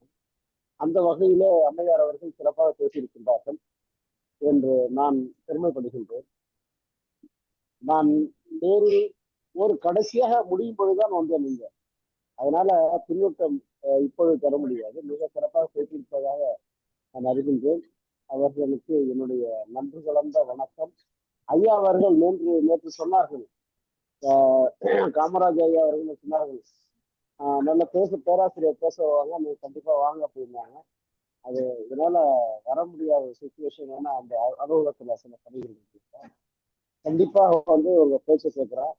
அந்த வகையிலே அம்மையார் அவர்கள் சிறப்பாக பேசியிருக்கின்றார்கள் என்று நான் பெருமைப்படுகின்றேன். நான் நேரில் ஒரு கடைசியாக முடியும் பொழுதுதான் வந்தேன் நீங்க, அதனால பின்னூட்டம் இப்பொழுது தர முடியாது. மிக சிறப்பாக பேசியிருப்பதாக நான் அறிகின்றேன். அவர்களுக்கு என்னுடைய நன்றி கலந்த வணக்கம். ஐயா அவர்கள் நேற்று சொன்னார்கள், காமராஜ் ஐயா அவர்கள் சொன்னார்கள், நல்ல பேராசிரியர் பேசுவாங்க, நீங்க கண்டிப்பா வாங்க அப்படின்னாங்க. அது இதனால வர முடியாத சுச்சுவேஷன். ஏன்னா அந்த அலுவலகத்துல சில பணிகள் இருக்கு. கண்டிப்பாக ஒரு பேச்ச கேட்கிறேன்.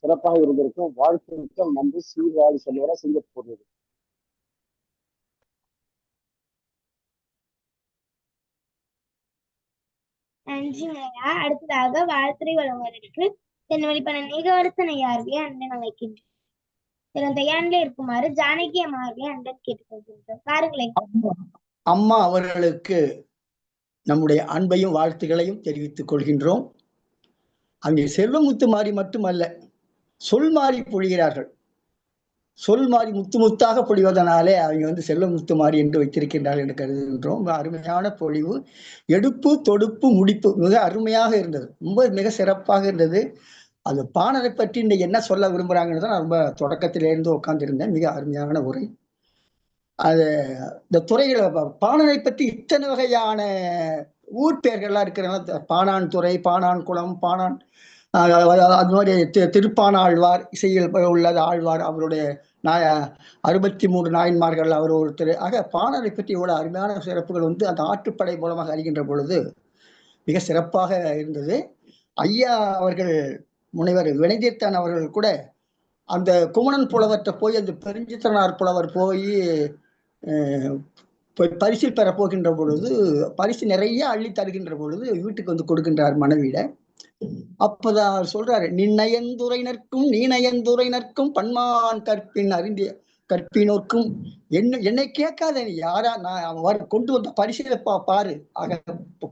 சிறப்பாக இருந்திருக்கும். வாழ்த்துக்கள். நன்றி. சீர்காழி செல்வரா, சிங்கப்பூர். நன்றி ஐயா. அடுத்ததாக வாழ்த்துறை வழங்குவதற்கு தென்மொழி பண்ண நீகவரசன் ஐயாருடைய அன்பை அழைக்கின்றேன். தயாரிலே இருக்குமாறு ஜானகி அம்மா அவர்களை அன்புடன் கேட்டுக்கொள்கின்றோம். பாருங்களேன். அம்மா அவர்களுக்கு நம்முடைய அன்பையும் வாழ்த்துக்களையும் தெரிவித்துக் கொள்கின்றோம். அவங்க செல்வமுத்து மாறி மட்டுமல்ல, சொல் மாறி பொழிகிறார்கள். சொல் மாறி முத்து முத்தாக பொழிவதனாலே அவங்க செல்வமுத்து மாறி என்று வைத்திருக்கின்றார்கள் என்று கருதுகின்றோம். அருமையான பொழிவு, எடுப்பு தொடுப்பு முடிப்பு மிக அருமையாக இருந்தது. மிக சிறப்பாக இருந்தது. அது பாணரை பற்றி இன்னைக்கு என்ன சொல்ல விரும்புறாங்கன்னு தான் நான் ரொம்ப தொடக்கத்திலிருந்து உட்கார்ந்திருந்தேன். மிக அருமையான உரை. அது இந்த துறைகளை பாணரை பற்றி இத்தனை வகையான ஊர் பெயர்கள்லாம் இருக்கிறனால, பாணான் துறை, பாணான் குளம், பாணான் அது மாதிரி திருப்பானாழ்வார், இசையில் உள்ளது ஆழ்வார், அவருடைய 63 நாயன்மார்கள் அவர் ஒருத்தர். ஆக பாணரை பற்றி இவ்வளவு அருமையான சிறப்புகள் அந்த ஆற்றுப்படை மூலமாக அறிகின்ற பொழுது மிக சிறப்பாக இருந்தது. ஐயா அவர்கள், முனைவர் வினைதீர்த்தன் அவர்கள் கூட அந்த குமணன் புலவர்கிட்ட போய் அந்த பெருஞ்சித்திரனார் புலவர் போய் பரிசில் பெற போகின்ற பொழுது, பரிசு நிறைய அள்ளி தருகின்ற பொழுது வீட்டுக்கு கொடுக்கின்றார் மனைவியிட. அப்பதான் அவர் சொல்றாரு, நின்னயந்துரைனர்க்கும் நீநயந்துரைனர்க்கும் பன்மான் கற்பின் அறிந்திய கற்பினோர்க்கும் என்னை கேட்காத, நீ யாரா, நான் அவன் கொண்டு வந்த பரிசீலை பாரு. ஆக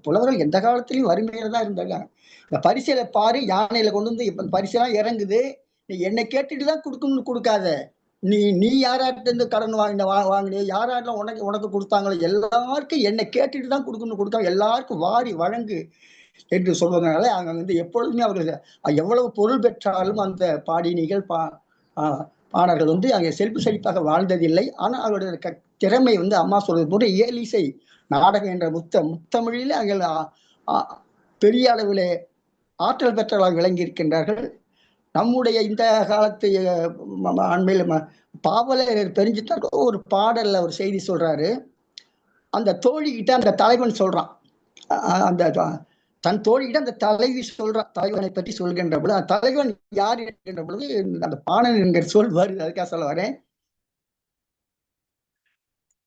புலவர்கள் எந்த காலத்திலையும் வறுமையில தான் இருந்தாங்க. இந்த பரிசீலை பாரு, யானையில கொண்டு வந்து இப்ப பரிசெல்லாம் இறங்குது, நீ என்னை கேட்டுட்டு தான் கொடுக்கணும்னு கொடுக்காத. நீ யாராட்ட இருந்து கடன் வாங்கினே, யாராட்டம் உனக்கு கொடுத்தாங்களோ எல்லாருக்கும் என்னை கேட்டுட்டு தான் கொடுக்கணும்னு கொடுக்காம எல்லாருக்கும் வாரி வழங்கு என்று சொல்வதனால அவங்க எப்பொழுதுமே அவர்கள் எவ்வளவு பொருள் பெற்றாலும் அந்த பாடினிகள் பாணர்கள் அங்கே செழிப்பாக வாழ்ந்ததில்லை. ஆனால் அவருடைய திறமை அம்மா சொல்வது போன்ற இயலிசை நாடகம் என்ற முத்தமிழில் அவர்கள் பெரிய அளவிலே ஆற்றல் பெற்றவர்களாக விளங்கி இருக்கின்றார்கள். நம்முடைய இந்த காலத்து அண்மையில் பாவலர் பெருஞ்சித்தார் ஒரு பாடல்ல ஒரு செய்தி சொல்றாரு. அந்த தோழிகிட்ட அந்த தலைவன் சொல்றான், அந்த தன் தோழியிடம் அந்த தலைவி சொல்றான், தலைவனை பற்றி சொல்கின்ற பொழுது அந்த தலைவன் யார் என்கின்ற பொழுது அந்த பாணன் என்கிற சொல் வருது. அதுக்காக சொல்ல வரேன்.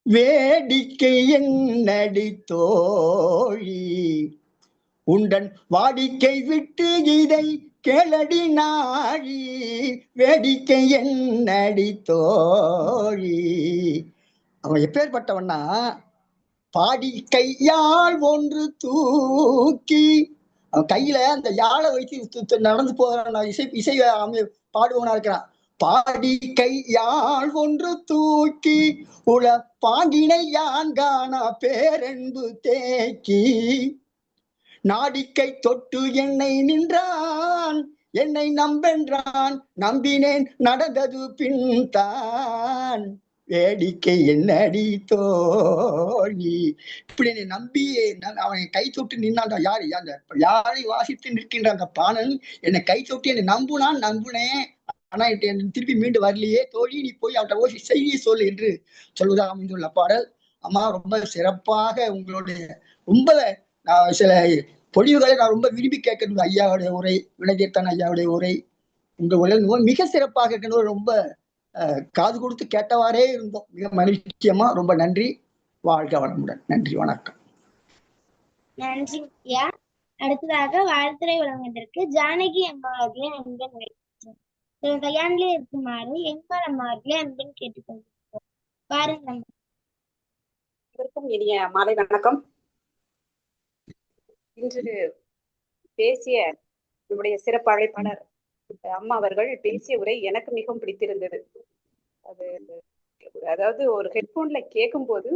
வேடிக்கை என்னடி தோழி உண்டன் வாடிக்கை விட்டு இதை கேளடி நாழி, வேடிக்கை என்னடி தோழி. அவன் எப்பேற்பட்டவன்னா, பாடி கையால் ஒன்று தூக்கி, அவன் கையில அந்த யாழை வைத்து நடந்து போறான், இசை பாடுவனா இருக்கிறான். பாடி கையால் ஒன்று தூக்கி உல பாங்கினை யான் காணா பேரன்பு தேக்கி, நாடிக்கை தொட்டு என்னை நின்றான், என்னை நம்பென்றான், நம்பினேன் நடந்தது பின் தான், வேடிக்கை என்னடி தோழி. இப்படி என்னை நம்பி அவனை கை தொட்டு நின்னான். யாரு? அந்த யாரை வாசித்து நிற்கின்ற அந்த பாணன் என்னை கை தொட்டு என்னை நம்புனேன், ஆனா திருப்பி மீண்டு வரலையே தோழி, நீ போய் அவட்ட ஓசி செய்தியை சொல் என்று சொல்வதாக அமைந்துள்ள பாடல். அம்மா ரொம்ப சிறப்பாக உங்களுடைய ரொம்ப சில பொழிவுகளை நான் ரொம்ப விரும்பி கேட்கணும். ஐயாவுடைய உரை, வினைதீர்த்தன் ஐயாவுடைய உரை, உங்க உரை மிக சிறப்பாக இருக்கணும். ரொம்ப காது கொடுத்து கேட்டவாறே இருந்தோம். மிக மகிழ்ச்சியமா. ரொம்ப நன்றி. வாழ்க வளமுடன். நன்றி, வணக்கம். நன்றி ஐயா. அடுத்ததாக வாழ்த்துறை வழங்குவதற்கு ஜானகி அம்மா அவர்களை அன்புடன் வைக்கிறோம். கையாண்டிலே இருக்குமாறு எங்கால் அம்மா அவர்களை அன்புடன் கேட்டுக்கொள்கிறோம். பாருங்கள். இனிய மாலை வணக்கம். இன்று பேசிய நம்முடைய சிறப்பு அழைப்பாளர் அம்மா அவர்கள் பேசிய உரை எனக்கு மிகவும் பிடித்திருந்தது. அதாவது ஒரு ஹெட்போன்ல கேட்கும் போது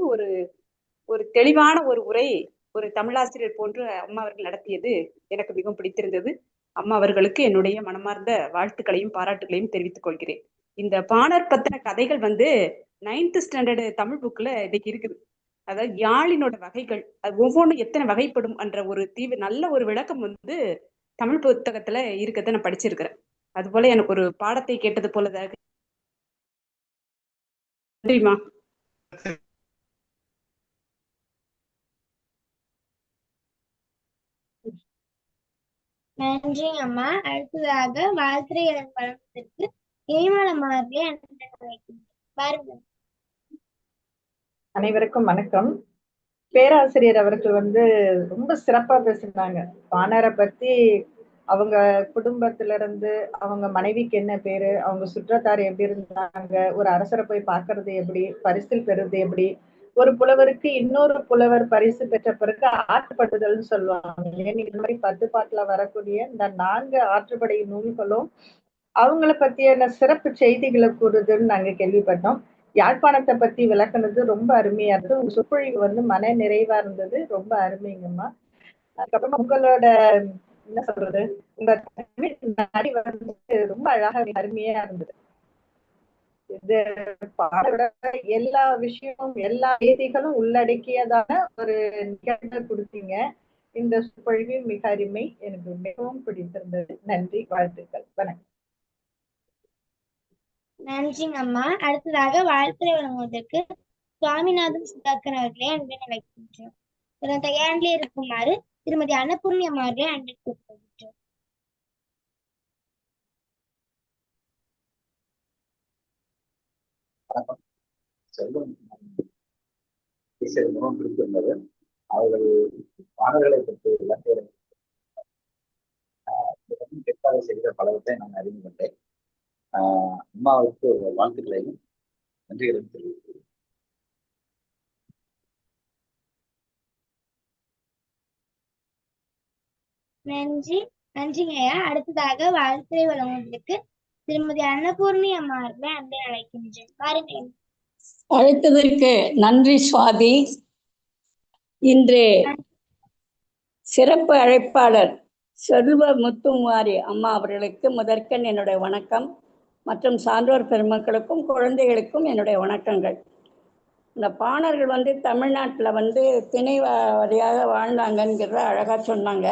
ஒரு தெளிவான ஒரு உரை ஒரு தமிழாசிரியர் போன்று அம்மா அவர்கள் நடத்தியது எனக்கு மிகவும் பிடித்திருந்தது. அம்மா அவர்களுக்கு என்னுடைய மனமார்ந்த வாழ்த்துக்களையும் பாராட்டுகளையும் தெரிவித்துக் கொள்கிறேன். இந்த பாணர் பத்தின கதைகள் 9th ஸ்டாண்டர்டு தமிழ் புக்ல இன்னைக்கு இருக்குது. அதாவது யாழினோட வகைகள், அது ஒவ்வொன்றும் எத்தனை வகைப்படும் என்ற ஒரு நல்ல ஒரு விளக்கம் தமிழ் புத்தகத்துல இருக்கிறத நான் படிச்சிருக்கிறேன். அது போல எனக்கு ஒரு பாடத்தை கேட்டது போலதாக. நன்றிமா. நன்றி அம்மா. அடுத்ததாக வாழ்த்துறை வழங்குவதற்கு ஏமாள் அம்மா அவர்களை அன்புடன் வைக்கின்றோம். பாருங்கள். அனைவருக்கும் வணக்கம். பேராசிரியர் அவர்கள் ரொம்ப சிறப்பா பேசினாங்க. பாணரை பத்தி அவங்க குடும்பத்துல இருந்து அவங்க மனைவிக்கு என்ன பேரு, அவங்க சுற்றத்தார் எப்படி இருந்தாங்க, ஒரு அரசரை போய் பார்க்கறது எப்படி, பரிசில் பெறுறது எப்படி, ஒரு புலவருக்கு இன்னொரு புலவர் பரிசு பெற்ற பிறகு ஆற்றுப்படுதல்னு சொல்லுவாங்க. இந்த மாதிரி 10 பாட்டுல வரக்கூடிய இந்த 4 ஆற்றுப்படை நூல்களும் அவங்கள பத்தியான சிறப்பு செய்திகளை கூறுதுன்னு நாங்க கேள்விப்பட்டோம். யாழ்ப்பாணத்தை பத்தி விளக்குனது ரொம்ப அருமையா இருந்தது. உங்க சொற்பொழிவு மன நிறைவா இருந்தது. ரொம்ப அருமைங்கம்மா. அதுக்கப்புறமா உங்களோட என்ன சொல்றது, உங்க தமிழ் நடி ரொம்ப அழகா அருமையா இருந்தது. இது பாடோட எல்லா விஷயமும் எல்லா செய்திகளும் உள்ளடக்கியதான ஒரு நிகழ்வை கொடுத்தீங்க. இந்த சொற்பொழிவு மிக அருமை, எனக்கு மிகவும் பிடித்திருந்தது. நன்றி, வாழ்த்துக்கள், வணக்கம். நன்றிங்க அம்மா. அடுத்ததாக வாழ்த்துரை வழங்குவதற்கு சுவாமிநாதன் சுதாகர் அவர்களே அன்புடன் அழைக்கின்றோம். தயாரிலே இருக்குமாறு திருமதி அன்னபூர்ணி அம்மா அவர்களே அன்புடன் கூப்பிடுகின்றோம். செல்வம் மிகவும் பிடித்திருந்தது. அவர்கள் மாணவர்களை பற்றி இலக்கிய பிற்கால செய்த பலவற்றை நான் அறிந்து கொண்டேன். அம்மாவுக்கு வாழ்த்துக்களையும் நன்றிகளையும் தெரிவிக்கிறேன். நன்றி, நன்றிங்க ஐயா. அடுத்ததாக வாழ்த்துரை வழங்குவதற்கு திருமதி அன்னபூர்ணி அம்மா அவர்களை அன்புடன் அழைக்கின்றேன். பாருங்கள். அழைத்ததற்கு நன்றி சுவாதி. இன்று சிறப்பு அழைப்பாளர் செல்வ முத்துமாரி அம்மா அவர்களுக்கு முதற்கண் என்னுடைய வணக்கம், மற்றும் சான்றோர் பெருமக்களுக்கும் குழந்தைகளுக்கும் என்னுடைய வணக்கங்கள். இந்த பாணர்கள் தமிழ்நாட்டில் திணை வழியாக வாழ்ந்தாங்கங்கிறத அழகாக சொன்னாங்க.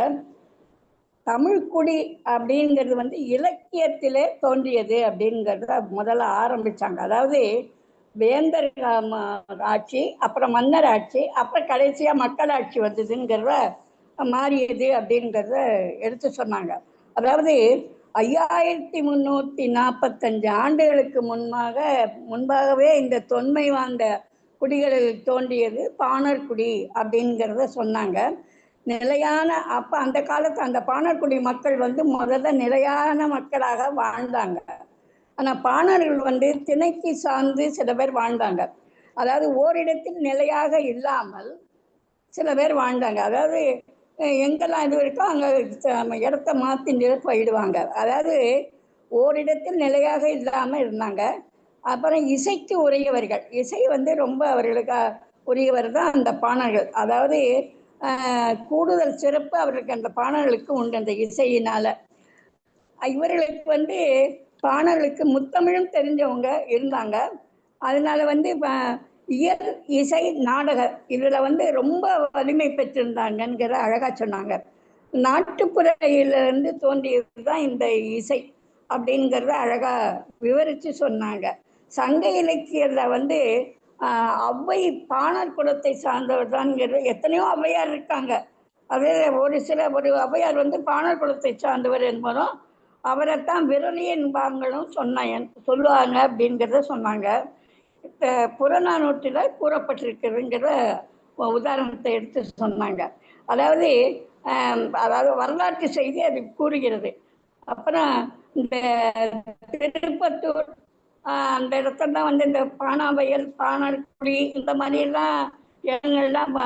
தமிழ்குடி அப்படிங்கிறது இலக்கியத்திலே தோன்றியது அப்படிங்கிறத முதல்ல ஆரம்பித்தாங்க. அதாவது வேந்தர் ஆட்சி, அப்புறம் மன்னர் ஆட்சி, அப்புறம் கடைசியாக மக்களாட்சி வந்ததுங்கிறத மாறியது அப்படிங்கிறத எடுத்து சொன்னாங்க. அதாவது 5345 ஆண்டுகளுக்கு முன்பாகவே இந்த தொன்மை வாய்ந்த குடிகளில் தோன்றியது பாணர்குடி அப்படிங்கிறத சொன்னாங்க. நிலையான அப்போ அந்த காலத்து அந்த பாணர்குடி மக்கள் முதல்ல நிலையான மக்களாக வாழ்ந்தாங்க. ஆனால் பாணர்கள் திணைக்கு சார்ந்து சில பேர் வாழ்ந்தாங்க. அதாவது ஓரிடத்தில் நிலையாக இல்லாமல் சில பேர் வாழ்ந்தாங்க. அதாவது எங்கெல்லாம் இது இருக்கோ அங்கே இடத்த மாற்றிட்டு போயிடுவாங்க. அதாவது ஓரிடத்தில் நிலையாக இல்லாமல் இருந்தாங்க. அப்புறம் இசைக்கு உரியவர்கள், இசை ரொம்ப அவர்களுக்கு உரியவர் தான் அந்த பாணர்கள். அதாவது கூடுதல் சிறப்பு அவர்களுக்கு அந்த பாணர்களுக்கு உண்டு அந்த இசையினால. இவர்களுக்கு பாணர்களுக்கு முத்தமிழும் தெரிஞ்சவங்க இருந்தாங்க. அதனால இயல், இசை, நாடக இதில் ரொம்ப வலிமை பெற்றிருந்தாங்கங்கிற அழகா சொன்னாங்க. நாட்டுப்புறையிலிருந்து தோன்றியது தான் இந்த இசை அப்படிங்கிறத அழகா விவரித்து சொன்னாங்க. சங்க இலக்கியத்தில் ஔவை பாணர் குலத்தை சார்ந்தவர் தான்ங்கிறது எத்தனையோ ஔவையார் இருக்காங்க. அதே ஒரு ஔவையார் பாணர் குலத்தை சார்ந்தவர் என்பதும் அவரைத்தான் விரலி என்பாங்களும் சொல்லுவாங்க அப்படிங்கிறத சொன்னாங்க. புறநானூற்றில் கூறப்பட்டிருக்கிறதுங்கிற உதாரணத்தை எடுத்து சொன்னாங்க. அதாவது வரலாற்று செய்தி அது கூறுகிறது. அப்புறம் இந்த திருப்பத்தூர் அந்த இடத்துல இந்த பாணாவயல், பாணர்குடி இந்த மாதிரிலாம் இடங்கள்லாம்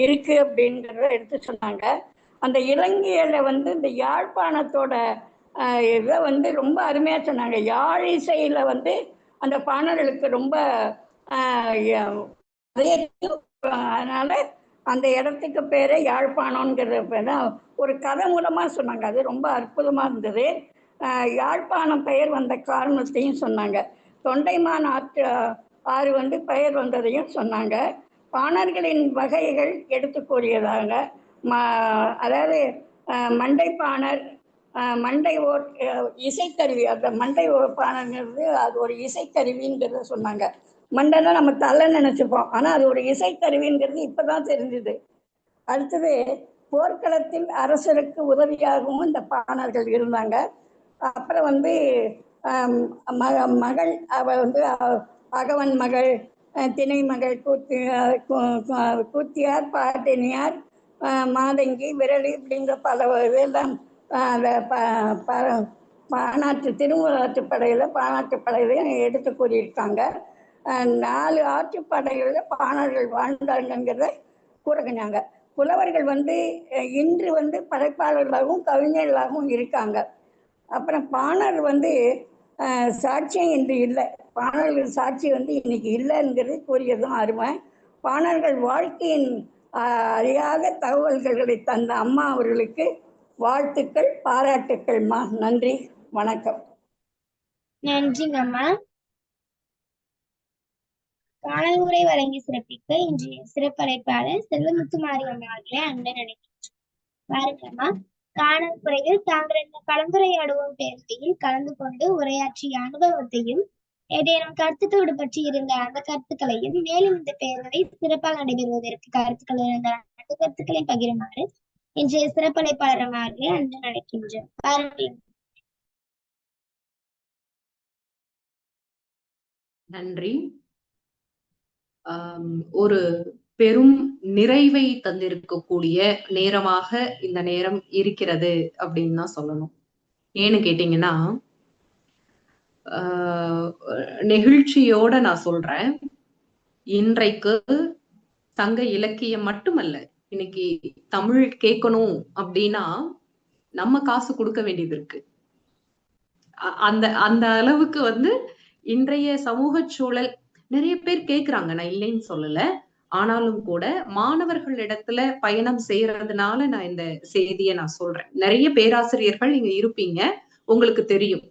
இருக்கு அப்படிங்கிறத எடுத்து சொன்னாங்க. அந்த இலங்கையில இந்த யாழ்ப்பாணத்தோட இதை ரொம்ப அருமையாக சொன்னாங்க. யாழ் இசையில் அந்த பாணர்களுக்கு ரொம்ப அதனால அந்த இடத்துக்கு பேரே யாழ்ப்பாணம்ங்கிற பேர் ஒரு கதை மூலமாக சொன்னாங்க. அது ரொம்ப அற்புதமாக இருந்தது. யாழ்ப்பாணம் பெயர் வந்த காரணத்தையும் சொன்னாங்க. தொண்டைமான் ஆறு பெயர் வந்ததையும் சொன்னாங்க. பாணர்களின் வகைகள் எடுத்து கூறியதாங்க. அதாவது மண்டைப்பாணர், மண்டை ஓர் இசைக்கருவி, அந்த மண்டை பாணங்கிறது அது ஒரு இசைக்கருவிங்கிறத சொன்னாங்க. மண்டைன்னா நம்ம தலை நினைச்சுப்போம், ஆனால் அது ஒரு இசைக்கருவிங்கிறது இப்போதான் தெரிஞ்சுது. அடுத்தது போர்க்களத்தில் அரசருக்கு உதவியாகவும் இந்த பாணர்கள் இருந்தாங்க. அப்புறம் மகள் அவ அகவன் மகள், திணை மகள், கூத்தியார், பாட்டினியார், மாதங்கி, விரலி அப்படிங்கிற பல இதெல்லாம் அந்த பானாற்று திருமுருகாற்றுப்படையில் பானாற்றுப்படையிலையும் எடுத்து கூறியிருக்காங்க. 4 ஆற்றுப்படைகளில் பாணர்கள் வாழ்ந்தாங்கிறத கூறுகிறாங்க. புலவர்கள் இன்று படைப்பாளர்களாகவும் கவிஞர்களாகவும் இருக்காங்க. அப்புறம் பாணர் சாட்சியம் இன்று இல்லை. பாணர்கள் சாட்சி இன்னைக்கு இல்லைங்கிறது கூறியதும் அருமை. பாணர்கள் வாழ்க்கையின் அறியாத தகவல்களை தந்த அம்மா அவர்களுக்கு வாழ்த்துக்கள், பாராட்டுக்கள்மா. நன்றி, வணக்கம். நன்றிங்கம்மா. காணல் உரை வழங்கி சிறப்பிக்க இன்றைய சிறப்பழைப்பாளர் செல்வமுத்து மாரியம்மா அவர்களை அன்புடன் அழைக்கின்றோம். பாருங்கம்மா, காணல் உரையில் தாங்கள் இந்த கலந்துரையாடுவோம் பேரத்தில் கலந்து கொண்டு உரையாற்றிய அனுபவத்தையும் ஏதேனும் கருத்துக்களோடு பற்றி இருந்த அந்த கருத்துக்களையும் மேலும் இந்த பேரவை சிறப்பாக நடைபெறுவதற்கு கருத்துக்கள் இருந்த அந்த கருத்துக்களை பகிருமாறு இன்றைய சிறப்பழைப்பாளர் அவர்களை அன்புடன் அழைக்கின்றோம். பாருங்கள். நன்றி. ஒரு பெரும் நிறைவை தந்திருக்கக்கூடிய நேரமாக இந்த நேரம் இருக்கிறது அப்படின்னு தான் சொல்லணும். ஏன்னு கேட்டீங்கன்னா, நெகிழ்ச்சியோட நான் சொல்றேன், இன்றைக்கு சங்க இலக்கியம் மட்டுமல்ல, இன்னைக்கு தமிழ் கேட்கணும் அப்படின்னா நம்ம காசு கொடுக்க வேண்டியது இருக்கு. அந்த அந்த அளவுக்கு இன்றைய சமூக சூழல் நிறைய பேர் கேக்குறாங்க, நான் இல்லைன்னு சொல்லல. ஆனாலும் கூட மாணவர்களிடத்துல பயணம் செய்யறதுனால நான் இந்த செய்தியை நான் சொல்றேன். நிறைய பேராசிரியர்கள் இங்க இருப்பீங்க, உங்களுக்கு தெரியும்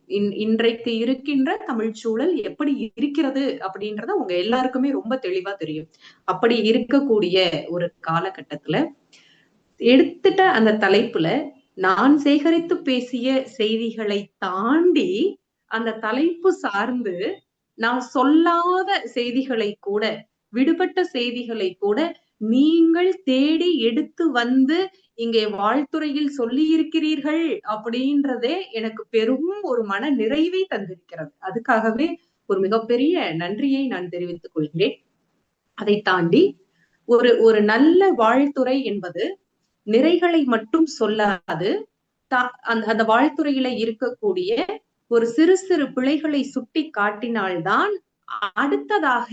இன்றைக்கு இருக்கின்ற தமிழ் சூழல் எப்படி இருக்கிறது அப்படின்றத உங்க எல்லாருக்குமே ரொம்ப தெளிவா தெரியும். அப்படி இருக்கக்கூடிய ஒரு காலகட்டத்துல எடுத்துட்ட அந்த தலைப்புல நான் சேகரித்து பேசிய செய்திகளை தாண்டி அந்த தலைப்பு சார்ந்து நான் சொல்லாத செய்திகளை கூட, விடுபட்ட செய்திகளை கூட நீங்கள் தேடி எடுத்து இங்கே வாழ்த்துறையில் சொல்லி இருக்கிறீர்கள் அப்படின்றதே எனக்கு பெரும் ஒரு மன நிறைவை தந்திருக்கிறது. அதுக்காகவே ஒரு மிகப்பெரிய நன்றியை நான் தெரிவித்துக் கொள்கிறேன். அதை தாண்டி ஒரு நல்ல வாழ்த்துறை என்பது நிறைகளை மட்டும் சொல்லாது, அந்த வாழ்த்துறையில இருக்கக்கூடிய ஒரு சிறு சிறு பிழைகளை சுட்டி காட்டினால்தான் அடுத்ததாக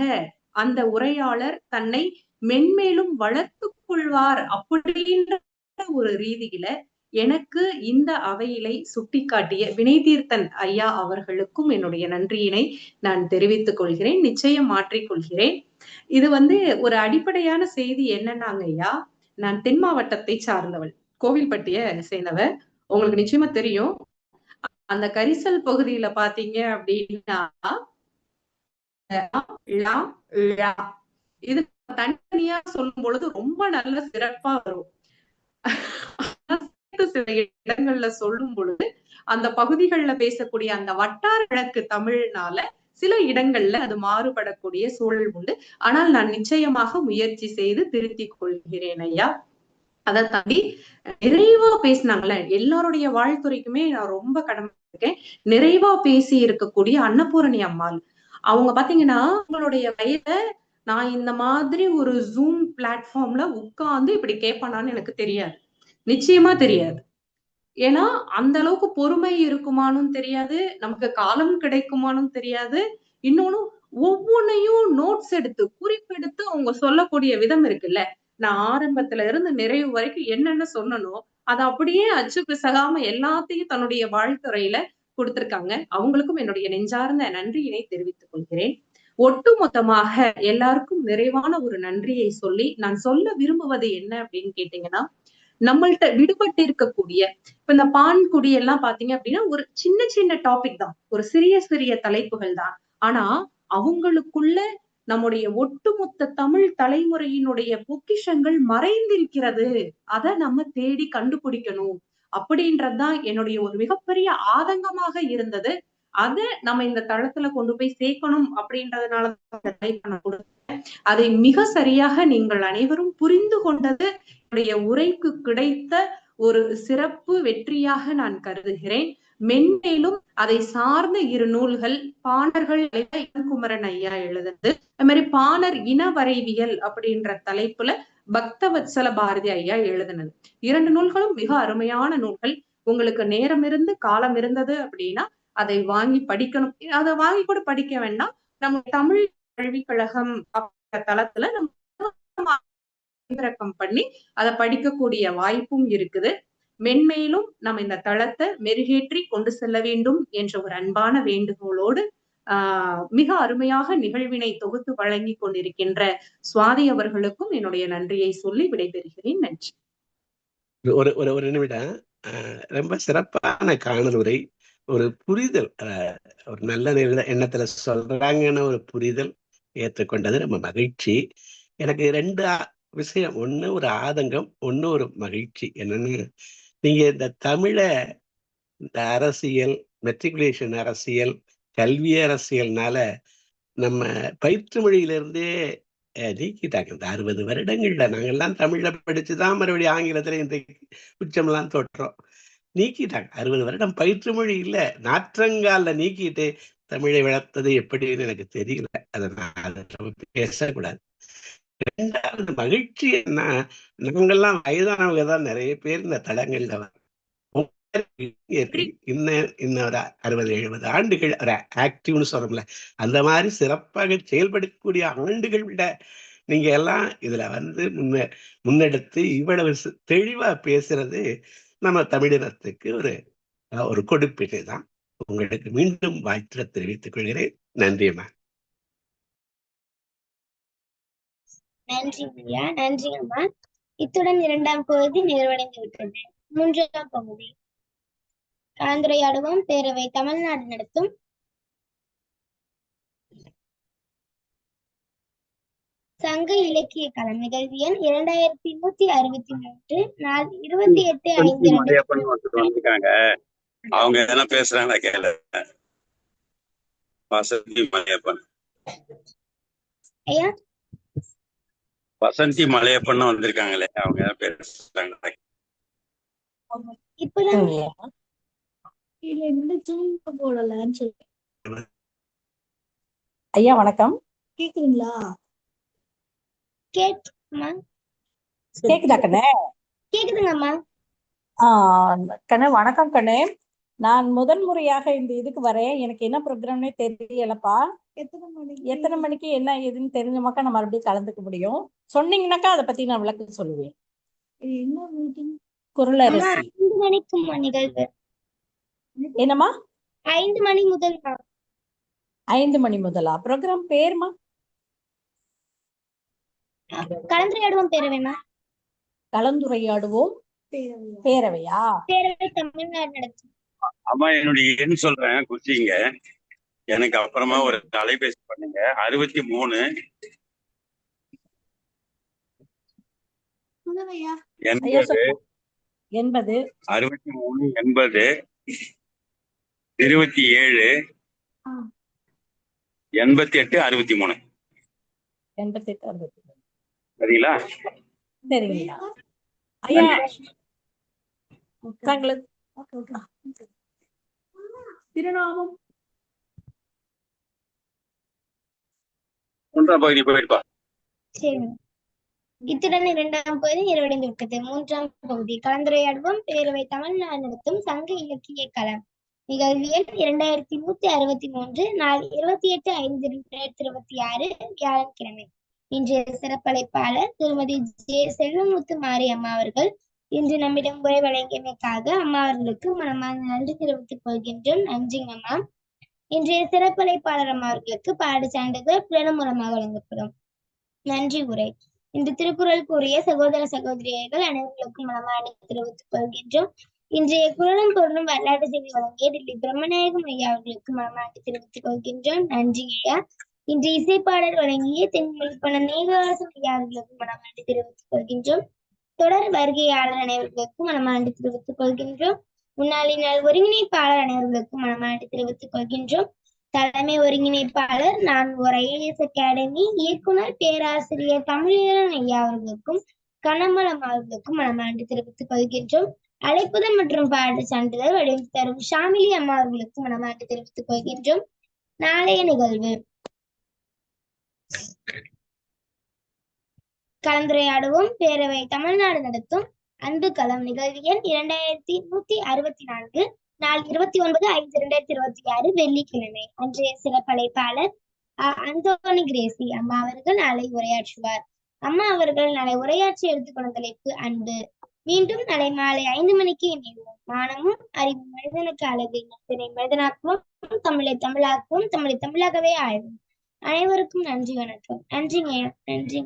அந்த உரையாளர் தன்னை மென்மேலும் வளர்த்து கொள்வார் அப்படின்ற ஒரு ரீதியில எனக்கு இந்த அவையிலை சுட்டி காட்டிய வினைதீர்த்தன் ஐயா அவர்களுக்கும் என்னுடைய நன்றியினை நான் தெரிவித்துக் கொள்கிறேன். நிச்சயம் மாற்றிக்கொள்கிறேன். இது ஒரு அடிப்படையான செய்தி என்னன்னாங்க ஐயா, நான் தென் மாவட்டத்தை சார்ந்தவள், கோவில்பட்டிய சேர்ந்தவர். உங்களுக்கு நிச்சயமா தெரியும், அந்த கரிசல் பகுதியில பாத்தீங்க அப்படின்னா இது தனித்தனியா சொல்லும் பொழுது ரொம்ப நல்ல சிறப்பா வரும். சில இடங்கள்ல சொல்லும் பொழுது அந்த பகுதிகள்ல பேசக்கூடிய அந்த வட்டார வழக்கு தமிழ்னால சில இடங்கள்ல அது மாறுபடக்கூடிய சூழல் உண்டு. ஆனால் நான் நிச்சயமாக முயற்சி செய்து திருத்திக் கொள்கிறேன் ஐயா. அதை தாண்டி நிறைவா பேசினாங்களே, எல்லாருடைய வாழ்த்துறைக்குமே நான் ரொம்ப கடமைப்பட்டிருக்கேன். நிறைவா பேசி இருக்கக்கூடிய அன்னபூரணி அம்மாள், அவங்க பாத்தீங்கன்னா அவங்களுடைய வயதை நான் இந்த மாதிரி ஒரு ஜூம் பிளாட்ஃபார்ம்ல உட்கார்ந்து இப்படி கேட்பானான்னு எனக்கு தெரியாது, நிச்சயமா தெரியாது. ஏன்னா அந்த அளவுக்கு பொறுமை இருக்குமானும் தெரியாது, நமக்கு காலம் கிடைக்குமானும் தெரியாது. இன்னொன்னு, ஒவ்வொன்னையும் நோட்ஸ் எடுத்து குறிப்பெடுத்து அவங்க சொல்லக்கூடிய விதம் இருக்குல்ல, நான் ஆரம்பத்துல இருந்து நிறைவு வரைக்கும் என்னென்ன சொன்னனோ அதை அப்படியே அச்சு பிசகாம எல்லாத்தையும் தன்னுடைய வாழ்த்துறையில கொடுத்திருக்காங்க. அவங்களுக்கும் என்னுடைய நெஞ்சார்ந்த நன்றியினை தெரிவித்துக் கொள்கிறேன். ஒட்டுமொத்தமாக எல்லாருக்கும் நிறைவான ஒரு நன்றியை சொல்லி நான் சொல்ல விரும்புவது என்ன அப்படின்னு கேட்டீங்கன்னா, நம்மள்ட்ட விடுபட்டு இருக்கக்கூடிய இப்ப இந்த பான்குடி எல்லாம் பாத்தீங்க அப்படின்னா ஒரு சின்ன சின்ன டாபிக் தான், ஒரு சிறிய சிறிய தலைப்புகள் தான். ஆனா அவங்களுக்குள்ள நம்முடைய ஒட்டுமொத்த தமிழ் தலைமுறையினுடைய பொக்கிஷங்கள் மறைந்திருக்கிறது. அதை நம்ம தேடி கண்டுபிடிக்கணும் அப்படின்றதுதான் என்னுடைய ஒரு மிகப்பெரிய ஆதங்கமாக இருந்தது. அதை நம்ம இந்த தளத்துல கொண்டு போய் சேர்க்கணும் அப்படின்றதுனால அதை மிக சரியாக நீங்கள் அனைவரும் புரிந்து கொண்டது என்னுடைய உரைக்கு கிடைத்த ஒரு சிறப்பு வெற்றியாக நான் கருதுகிறேன். மென்மேலும் அதை சார்ந்த 2 நூல்கள், பாணர்கள் குமரன் ஐயா எழுதுனது, அது மாதிரி பாணர் இனவரைவியல் அப்படின்ற தலைப்புல பக்தவத்சல பாரதி ஐயா எழுதுனது. 2 நூல்களும் மிக அருமையான நூல்கள். உங்களுக்கு நேரம் இருந்து காலம் இருந்தது அப்படின்னா அதை வாங்கி படிக்கணும். அதை வாங்கி கூட படிக்க வேண்டாம். நம்ம தமிழ் கல்விக் கழகம் அப்படிங்கிற தளத்துல நம்ம இறக்கம் பண்ணி அதை படிக்கக்கூடிய வாய்ப்பும் இருக்குது. மென்மேலும் நம்ம இந்த தளத்தை மெருகேற்றி கொண்டு செல்ல வேண்டும் என்ற ஒரு அன்பான வேண்டுகோளோடு மிக அருமையாக நிகழ்வினை தொகுத்து வழங்கி கொண்டிருக்கின்ற சுவாதி அவர்களுக்கும் என்னுடைய நன்றியை சொல்லி விடைபெறுகிறேன். நன்றி. ஒரு நிமிடம். ரொம்ப சிறப்பான காணொளி, ஒரு புரிதல், ஒரு நல்ல எண்ணத்துல சொல்றாங்கன்னு ஒரு புரிதல் ஏற்றுக்கொண்டது ரொம்ப மகிழ்ச்சி. எனக்கு 2 விஷயம், ஒண்ணு ஒரு ஆதங்கம், ஒண்ணு ஒரு மகிழ்ச்சி. என்னன்னு, நீங்க இந்த தமிழை இந்த அரசியல், மெட்ரிகுலேஷன் அரசியல், கல்வி அரசியல்னால நம்ம பயிற்று மொழியிலிருந்தே நீக்கிட்டாங்க. இந்த 60 வருடங்கள்ல நாங்கெல்லாம் தமிழ்ல படிச்சுதான் மறுபடியும் ஆங்கிலத்துல இன்றைக்கு உச்சமெல்லாம் தொட்டுறோம். நீக்கிட்டாங்க. 60 வருடம் பயிற்று மொழி இல்ல, நாற்றங்கால நீக்கிட்டு தமிழை வளர்த்தது எப்படின்னு எனக்கு தெரியல. அதை நான் பேசக்கூடாது. 2வது மகிழ்ச்சி என்ன, நாங்கெல்லாம் வயதானவங்க தான் நிறைய பேர் இந்த தளங்கள்ல இன்னும் ஒரு 60-70 ஆண்டுகள் ஒரு ஆக்டிவ்னு சொல்றோம்ல, அந்த மாதிரி சிறப்பாக செயல்படக்கூடிய ஆண்டுகள் விட நீங்க எல்லாம் இதுல முன்னெடுத்து இவ்வளவு தெளிவா பேசுறது நம்ம தமிழினத்துக்கு ஒரு கொடுப்பீடு தான். உங்களுக்கு மீண்டும் வாழ்த்து தெரிவித்துக் கொள்கிறேன். நன்றியம்மா. நன்றி ஐயா. நன்றி அம்மா. இத்துடன் 2ஆம் பகுதி நிறைவடைந்து விட்டது. 3ஆம் பகுதி கலந்துரையாடுவோம் பேரவை தமிழ்நாடு நடத்தும் சங்க இலக்கிய களம் நிகழ்வு எண் 2163, நாள் 28/5. அவங்க என்ன பேசுறாங்க கேளு. வசந்தி மலையப்பன், ஐயா வசந்தி மலையப்பன் வந்திருக்காங்களே, அவங்க என்ன பேசுறாங்க? இப்பதான் ஐயா வணக்கம். கேக்குதுங்களா? கேக்குதா கண்ணே? கேக்குதுங்கம்மா. கண்ணே வணக்கம் கண்ணே. நான் முதல் முறையாக இந்த இதுக்கு வரேன். எனக்கு என்ன ப்ரோக்ராம்னே தெரியலப்பா. எத்தனை மணிக்கு என்ன ஏதுன்னு தெரிஞ்சமாக்கா நான் மறுபடியும் கலந்துக்க முடியும். சொன்னீங்கன்னாக்கா அதை பத்தி நான் விளக்கம் சொல்லுவேன். குரலரசி 5 மணிக்கு நிகழ்வு. என்னம்மா? 5 மணி முதல். 5 மணி முதலா? ப்ரோக்ராம் பேருமா? கலந்துரையாடுவோம் பேரவைமா. கலந்துரையாடுவோம் பேரவையா? பேரவை தமிழ்நாடு நடத்தும். அம்மா என்னுடைய எண் சொல்றேன், குறிச்சிங்க. எனக்கு அப்புறமா ஒரு அலைபேசி பண்ணுங்க. 63 80 63 80 27 88 63. 88 63. சரிங்களா? சரிங்களா ஐயா? தங்களுக்கு திருநாமம் 1ஆம் பகுதி போயிடுப்பா. சரி. இத்துடன் 2ஆம் பகுதி நிறைவடைந்து விட்டது. 3ஆம் பகுதி கலந்துரையாடுவோம் பேரவை தமிழ்நாடு நடத்தும் சங்க இலக்கிய களம் நிகழ்வு எண் 2163, நாள் 28/5/2026, வியாழக்கிழமை. இன்றைய சிறப்பழைப்பாளர் திருமதி ஜே. செல்வமுத்து மாரி அம்மா அவர்கள் இன்று நம்மிடம் உரை வழங்கியமைக்காக அம்மா அவர்களுக்கு மனமார்ந்த நன்றி தெரிவித்துக் கொள்கின்றோம். நன்றிங்க அம்மா. இன்றைய சிறப்பழைப்பாளர் அம்மா அவர்களுக்கு பாடு சான்றிதழ் புலன் மூலமாக வழங்கப்படும். நன்றி உரை. இன்று திருக்குறள் கூறிய சகோதர சகோதரிகள் அனைவருக்கும் மனமார்ந்த தெரிவித்துக் கொள்கின்றோம். இன்றைய குரலும் பொருளும் வரலாற்று செய்தி வழங்கிய டில்லி பிரம்மநாயகம் ஐயா அவர்களுக்கு மனமார்ந்த தெரிவித்துக் கொள்கின்றோம். நன்றி ஐயா. இன்று இசைப்பாடல் வழங்கிய தென்மொழிப்பண நேகராசன் ஐயா அவர்களுக்கு மனமார்ந்த தெரிவித்துக் கொள்கின்றோம். தொடர் வருகையாளர் அனைவர்களுக்கும் மனமார்ந்த தெரிவித்துக் கொள்கின்றோம். முன்னாள் ஒருங்கிணைப்பாளர் அனைவர்களுக்கும் மனமார்ந்த தெரிவித்துக் கொள்கின்றோம். தலைமை ஒருங்கிணைப்பாளர் நான் ஒரு IAS அகாடமி இயக்குனர் பேராசிரியர் தமிழீழன் ஐயா அவர்களுக்கும் கனமலம் அவர்களுக்கும் மனமார்ந்த தெரிவித்துக் கொள்கின்றோம். அழைப்புதல் மற்றும் பாட்டு சான்றிதழ் வடிவம் தரும் ஷாமிலி அம்மா அவர்களுக்கு மனமார்ந்த தெரிவித்துக் கொள்கின்றோம். நாளைய நிகழ்வு கலந்துரையாடுவோம் பேரவை தமிழ்நாடு நடத்தும் அன்பு களம் நிகழ்வு எண் 2164, நாள் 29/5/2026, வெள்ளிக்கிழமை. அன்றைய சிறப்பழைப்பாளர் அந்தோனி கிரேசி அம்மா அவர்கள் நாளை உரையாற்றுவார். அம்மா அவர்கள் நாளை உரையாற்றி எடுத்துக்கொண்ட தலைப்பு அன்பு. மீண்டும் நாளை மாலை 5 மணிக்கு இணைவோம். மானமும் அறிவும் மனிதனுக்கு அழகு. மனிதனை மனிதனாக்குவோம், தமிழை தமிழாக்குவோம், தமிழை தமிழாகவே ஆய்வோம். அனைவருக்கும் நன்றி, வணக்கம். நன்றிங்க. நன்றி.